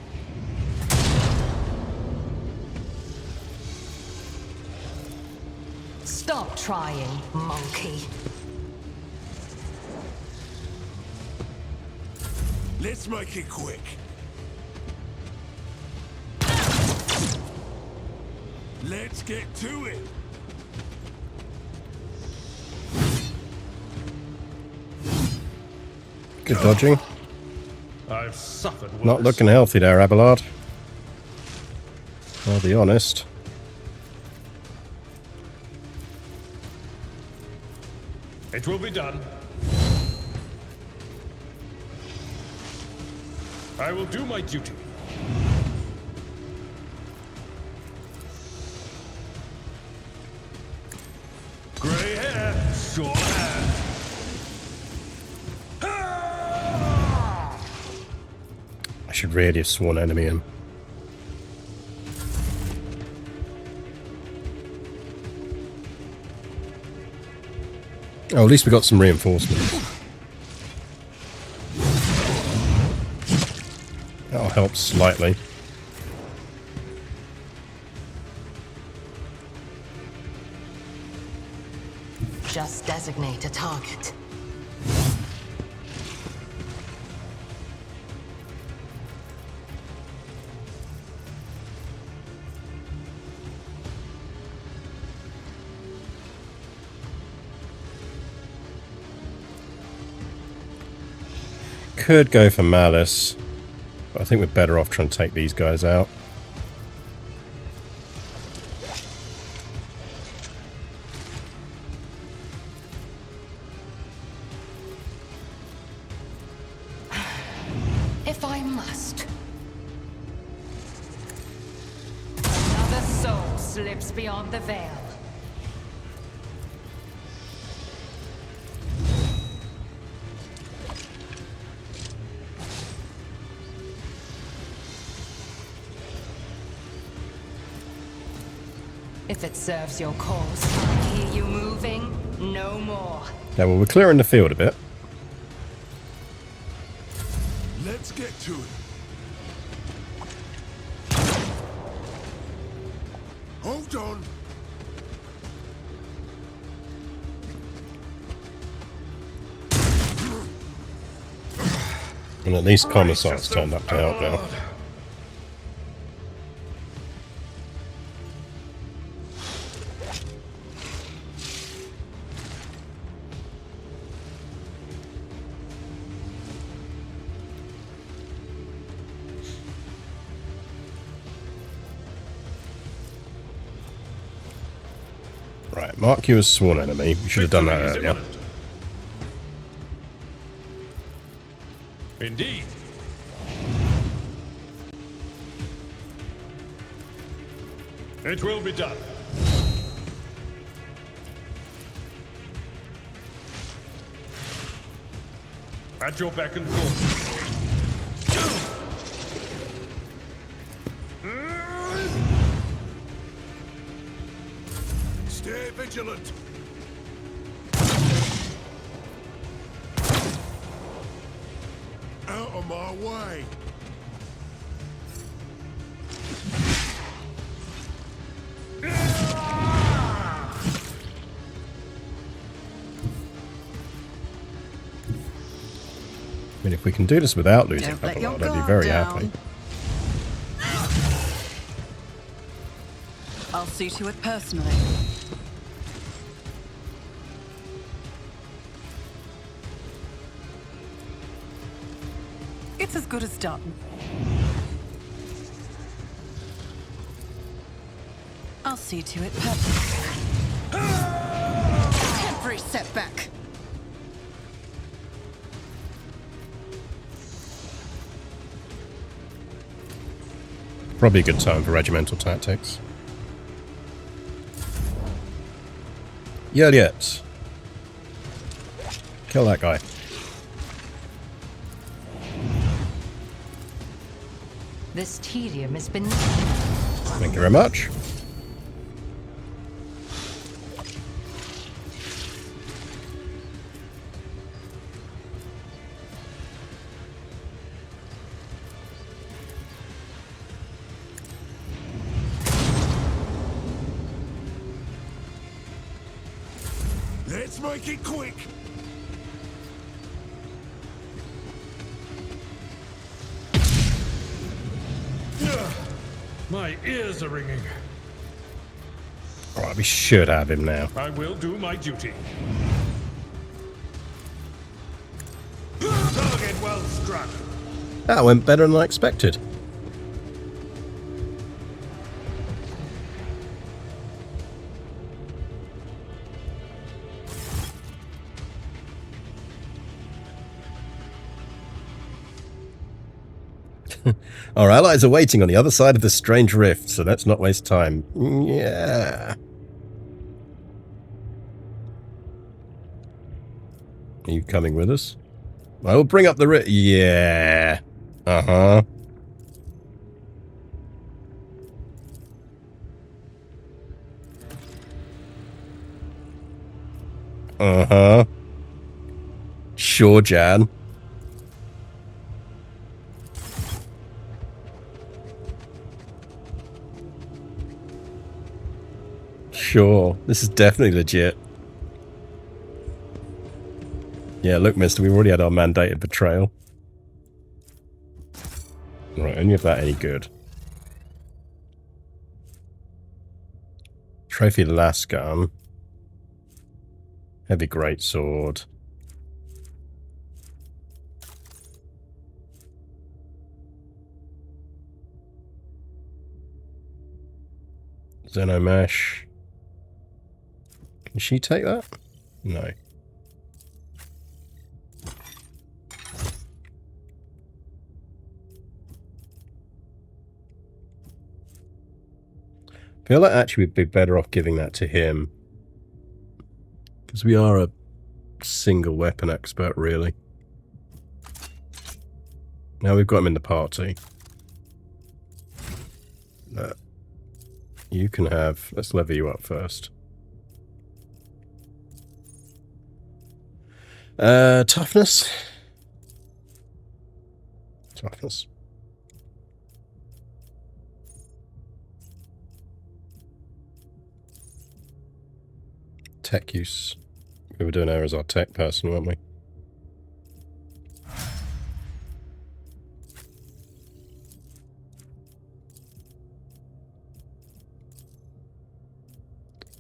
Stop trying, monkey. Let's make it quick. Let's get to it. Good dodging. I've suffered worse. Not looking healthy there, Abelard. I'll be honest. It will be done. I will do my duty. Grey hair, short hair. I should really have sworn enemy him. Oh, at least we got some reinforcements. That'll help slightly. Just designate a target. Could go for Malice, but I think we're better off trying to take these guys out. If I must. Another soul slips beyond the veil. If it serves your cause, I hear you moving. No more. Yeah, well, we're clearing the field a bit. Let's get to it. Hold on. And at least Commissar's turned up to help now. Right, mark you as sworn enemy. We should have done that earlier. Indeed. It will be done. At your beck and call. Stay vigilant. Out of my way. I mean, if we can do this without losing Don't let your Abelard, I'd be guard very down. happy. I'll see to it personally. It's as good as done. I'll see to it personally. Temporary setback. Probably a good time for regimental tactics. Yet. Kill that guy. This tedium has been... Thank you very much. Let's make it quick. My ears are ringing. We should have him now. I will do my duty. Target well struck. That went better than I expected. Our allies are waiting on the other side of the strange rift, so let's not waste time. Yeah. Are you coming with us? I will bring up the rift. Yeah. Uh-huh. Uh-huh. Sure, Jan. Sure. This is definitely legit. Yeah, look, mister, we've already had our mandated betrayal. Right, any of that any good? Trophy Lasgun. Heavy greatsword. Xenomesh. Can she take that? No. I feel like actually we'd be better off giving that to him. Because we are a single weapon expert, really. Now we've got him in the party. You can have... Let's lever you up first. Toughness? Toughness. Tech use. We were doing her as our tech person, weren't we?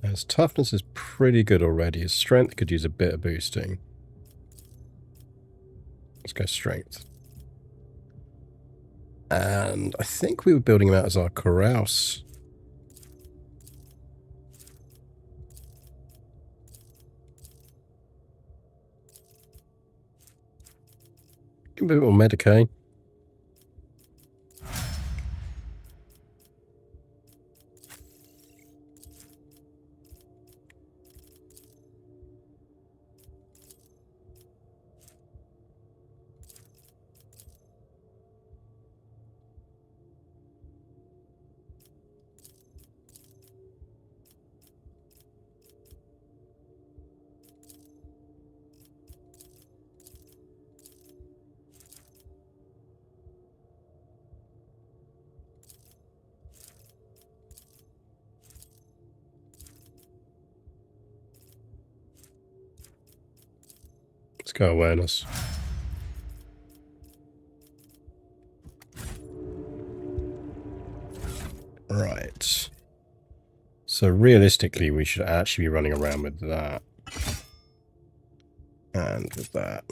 His toughness is pretty good already. His strength could use a bit of boosting. Let's go strength. And I think we were building him out as our carouse. Give him a bit more Medicaid. Let's go awareness. Right. So realistically, we should actually be running around with that. And with that.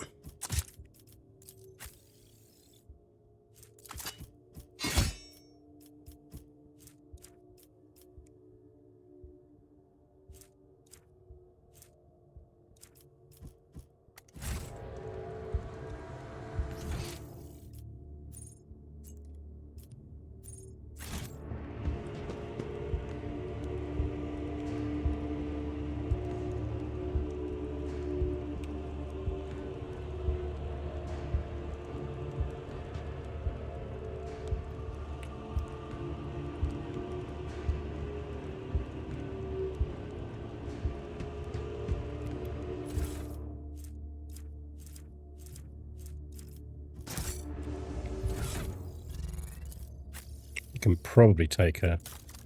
Can probably take a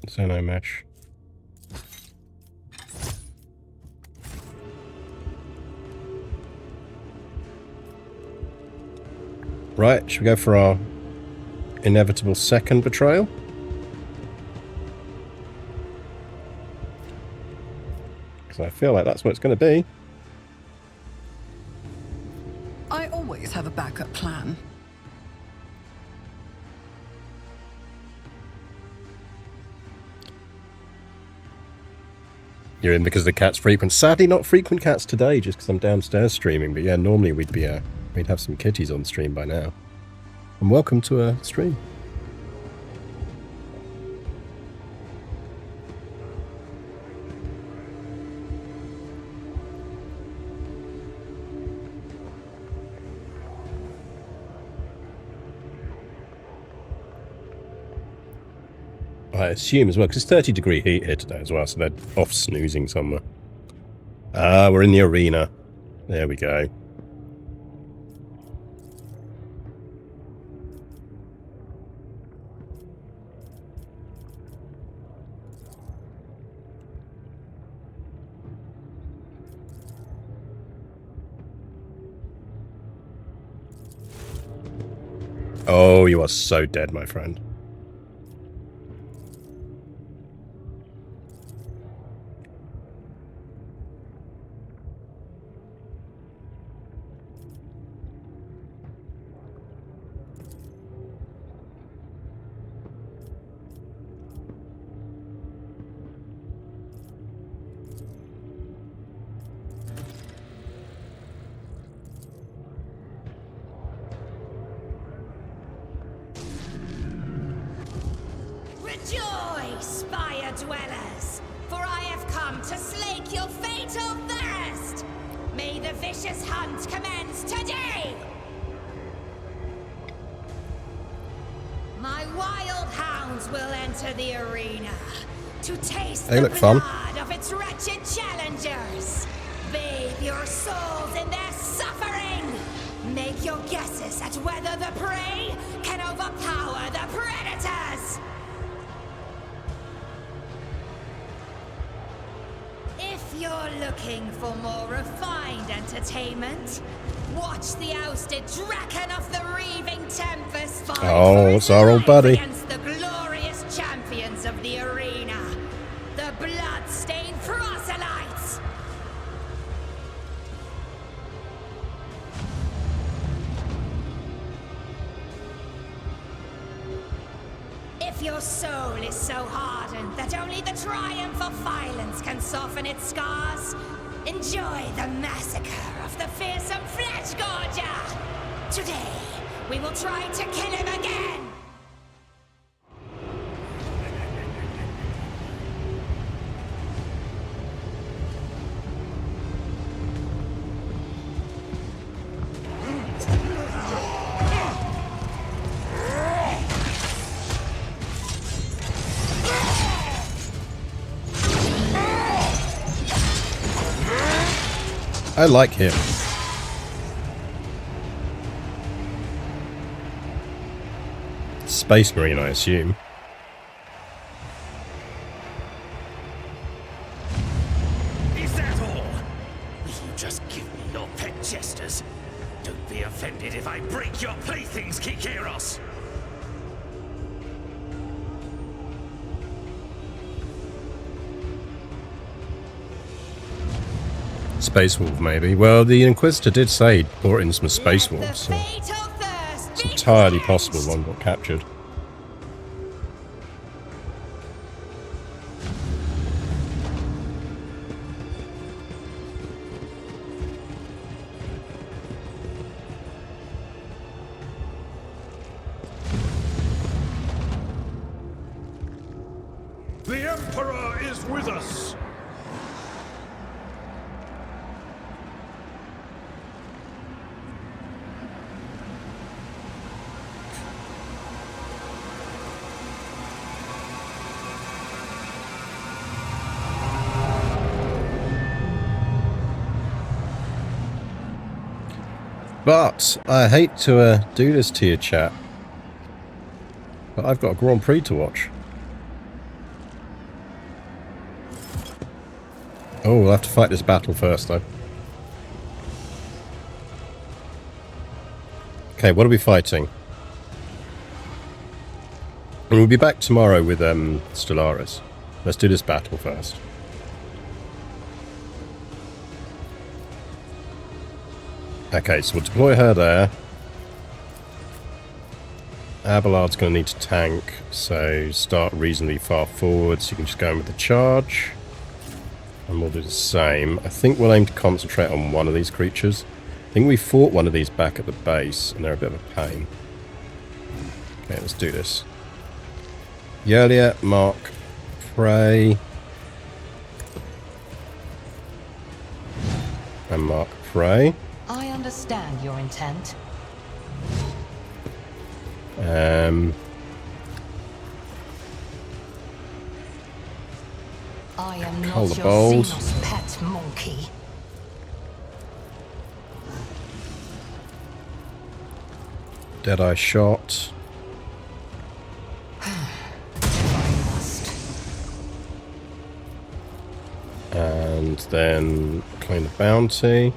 Xenomesh. Right, should we go for our inevitable second betrayal? because I feel like that's what it's going to be. I always have a backup plan. You're in because the cat's frequent. Sadly, not frequent cats today, just because I'm downstairs streaming. But yeah, normally we'd have some kitties on stream by now. And welcome to a stream. I assume as well, because it's 30-degree heat here today as well, so they're off snoozing somewhere. Ah, we're in the arena. There we go. Oh, you are so dead, my friend. Rejoice, fire dwellers, for I have come to slake your fatal thirst. May the vicious hunt commence today. My wild hounds will enter the arena to taste They the look fun. blood of its wretched challengers. Bathe your souls in their suffering. Make your guesses at whether the prey can overpower the predators. If you're looking for more refined entertainment, watch the ousted Draken of the Reaving Tempest fight for it's his our old life buddy. against the glorious champions of the arena, the blood-stained proselytes. If your soul is so hardened that only the triumph of violence can soften its scars, enjoy the massacre of the fearsome Flesh Gorger! Today, we will try to kill him again! I like him. Space Marine, I assume. Is that all? Will you just give me your pet jesters? Don't be offended if I break your playthings, Kikeros! Space Wolf, maybe. Well, the Inquisitor did say he brought in some Space Wolves, so it's entirely possible one got captured. The Emperor is with us! But I hate to do this to you, chat, but I've got a Grand Prix to watch. Oh, we'll have to fight this battle first, though. Okay, what are we fighting? And we'll be back tomorrow with Stellaris. Let's do this battle first. Okay, so we'll deploy her there. Abelard's going to need to tank, so start reasonably far forward, so you can just go in with the charge. And we'll do the same. I think we'll aim to concentrate on one of these creatures. I think we fought one of these back at the base, and they're a bit of a pain. Okay, let's do this. Yerlia, mark, prey. And mark, prey. I understand your intent. I am not Call the your bowls. Xenos pet monkey. Deadeye shot. I must. And then claim the bounty.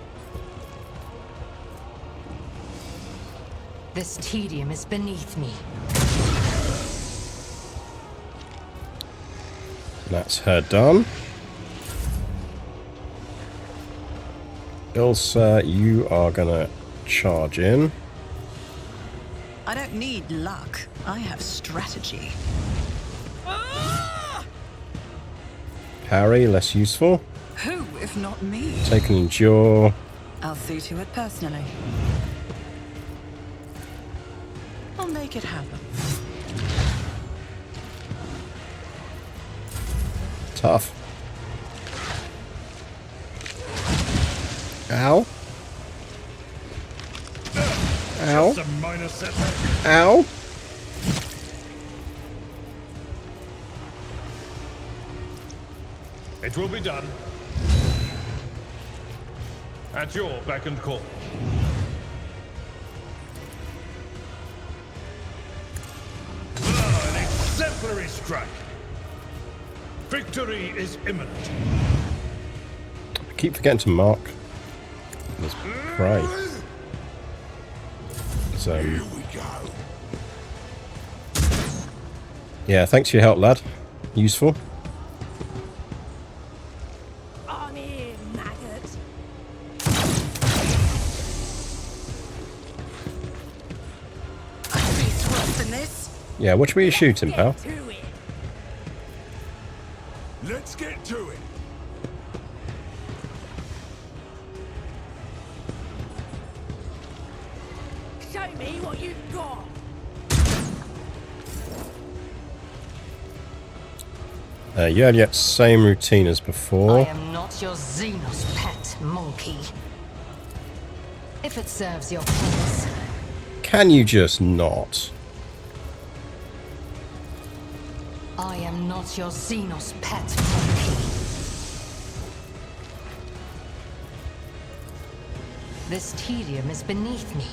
This tedium is beneath me. That's her done. Ilsa, you are gonna charge in. I don't need luck. I have strategy. Parry, less useful. Who, if not me? Take an endure. I'll see to it personally. I'll make it happen. Tough. Ow. Ow. Just a minor setback. Ow. It will be done. At your beck and call. An exemplary strike. Victory is imminent. I keep forgetting to mark this prey. So, Here we go. yeah, thanks for your help, lad. Useful. On in, maggot. I face worse than this. Yeah, which way are you shooting, pal? To it. Let's get to it. Show me what you've got. Yeah, yet same routine as I before. am not your Xenos pet monkey. If it serves your purpose. Can you just not? I am not your Xenos pet monkey. This tedium is beneath me.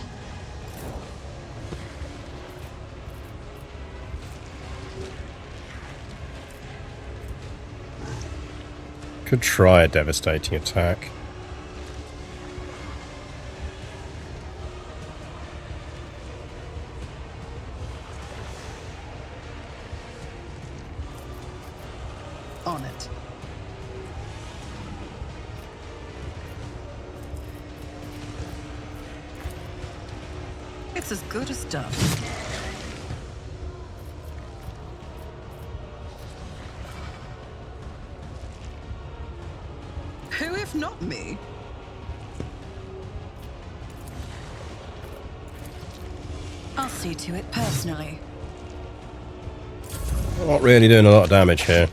Could try a devastating attack. On it. It's as good as done. Who, if not me? I'll see to it personally. Not really doing a lot of damage here.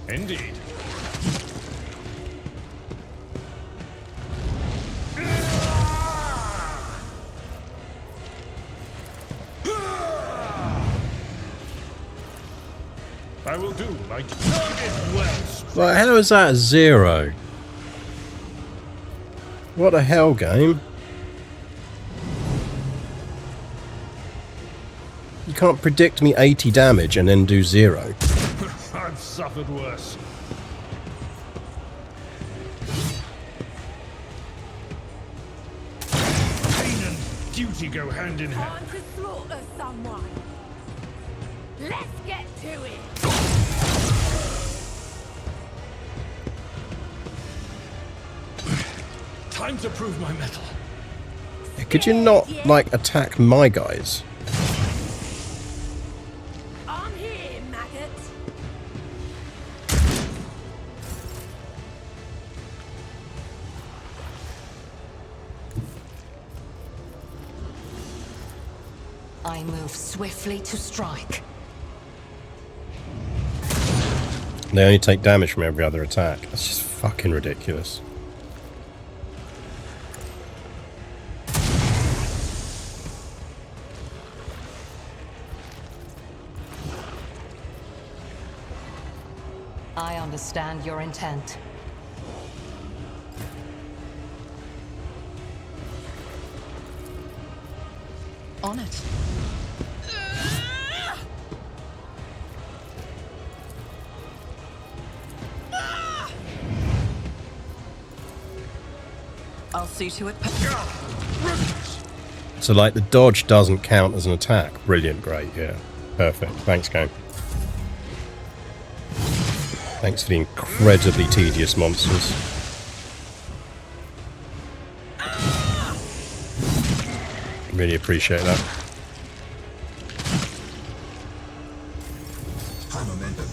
Indeed. I will do my target well. Like, how is that a 0? What a hell game. You can't predict me 80 damage and then do 0. I've suffered worse. duty go hand in hand. Time to slaughter someone. Let's get to it. Time to prove my mettle. Could you not, like, attack my guys? I'm here, maggot. I move swiftly to strike. They only take damage from every other attack. That's just fucking ridiculous. I understand your intent. On it. I'll see to it. So, like, the dodge doesn't count as an attack. Brilliant, great, yeah. Perfect. Thanks, game. Thanks for the incredibly tedious monsters. Really appreciate that. High momentum.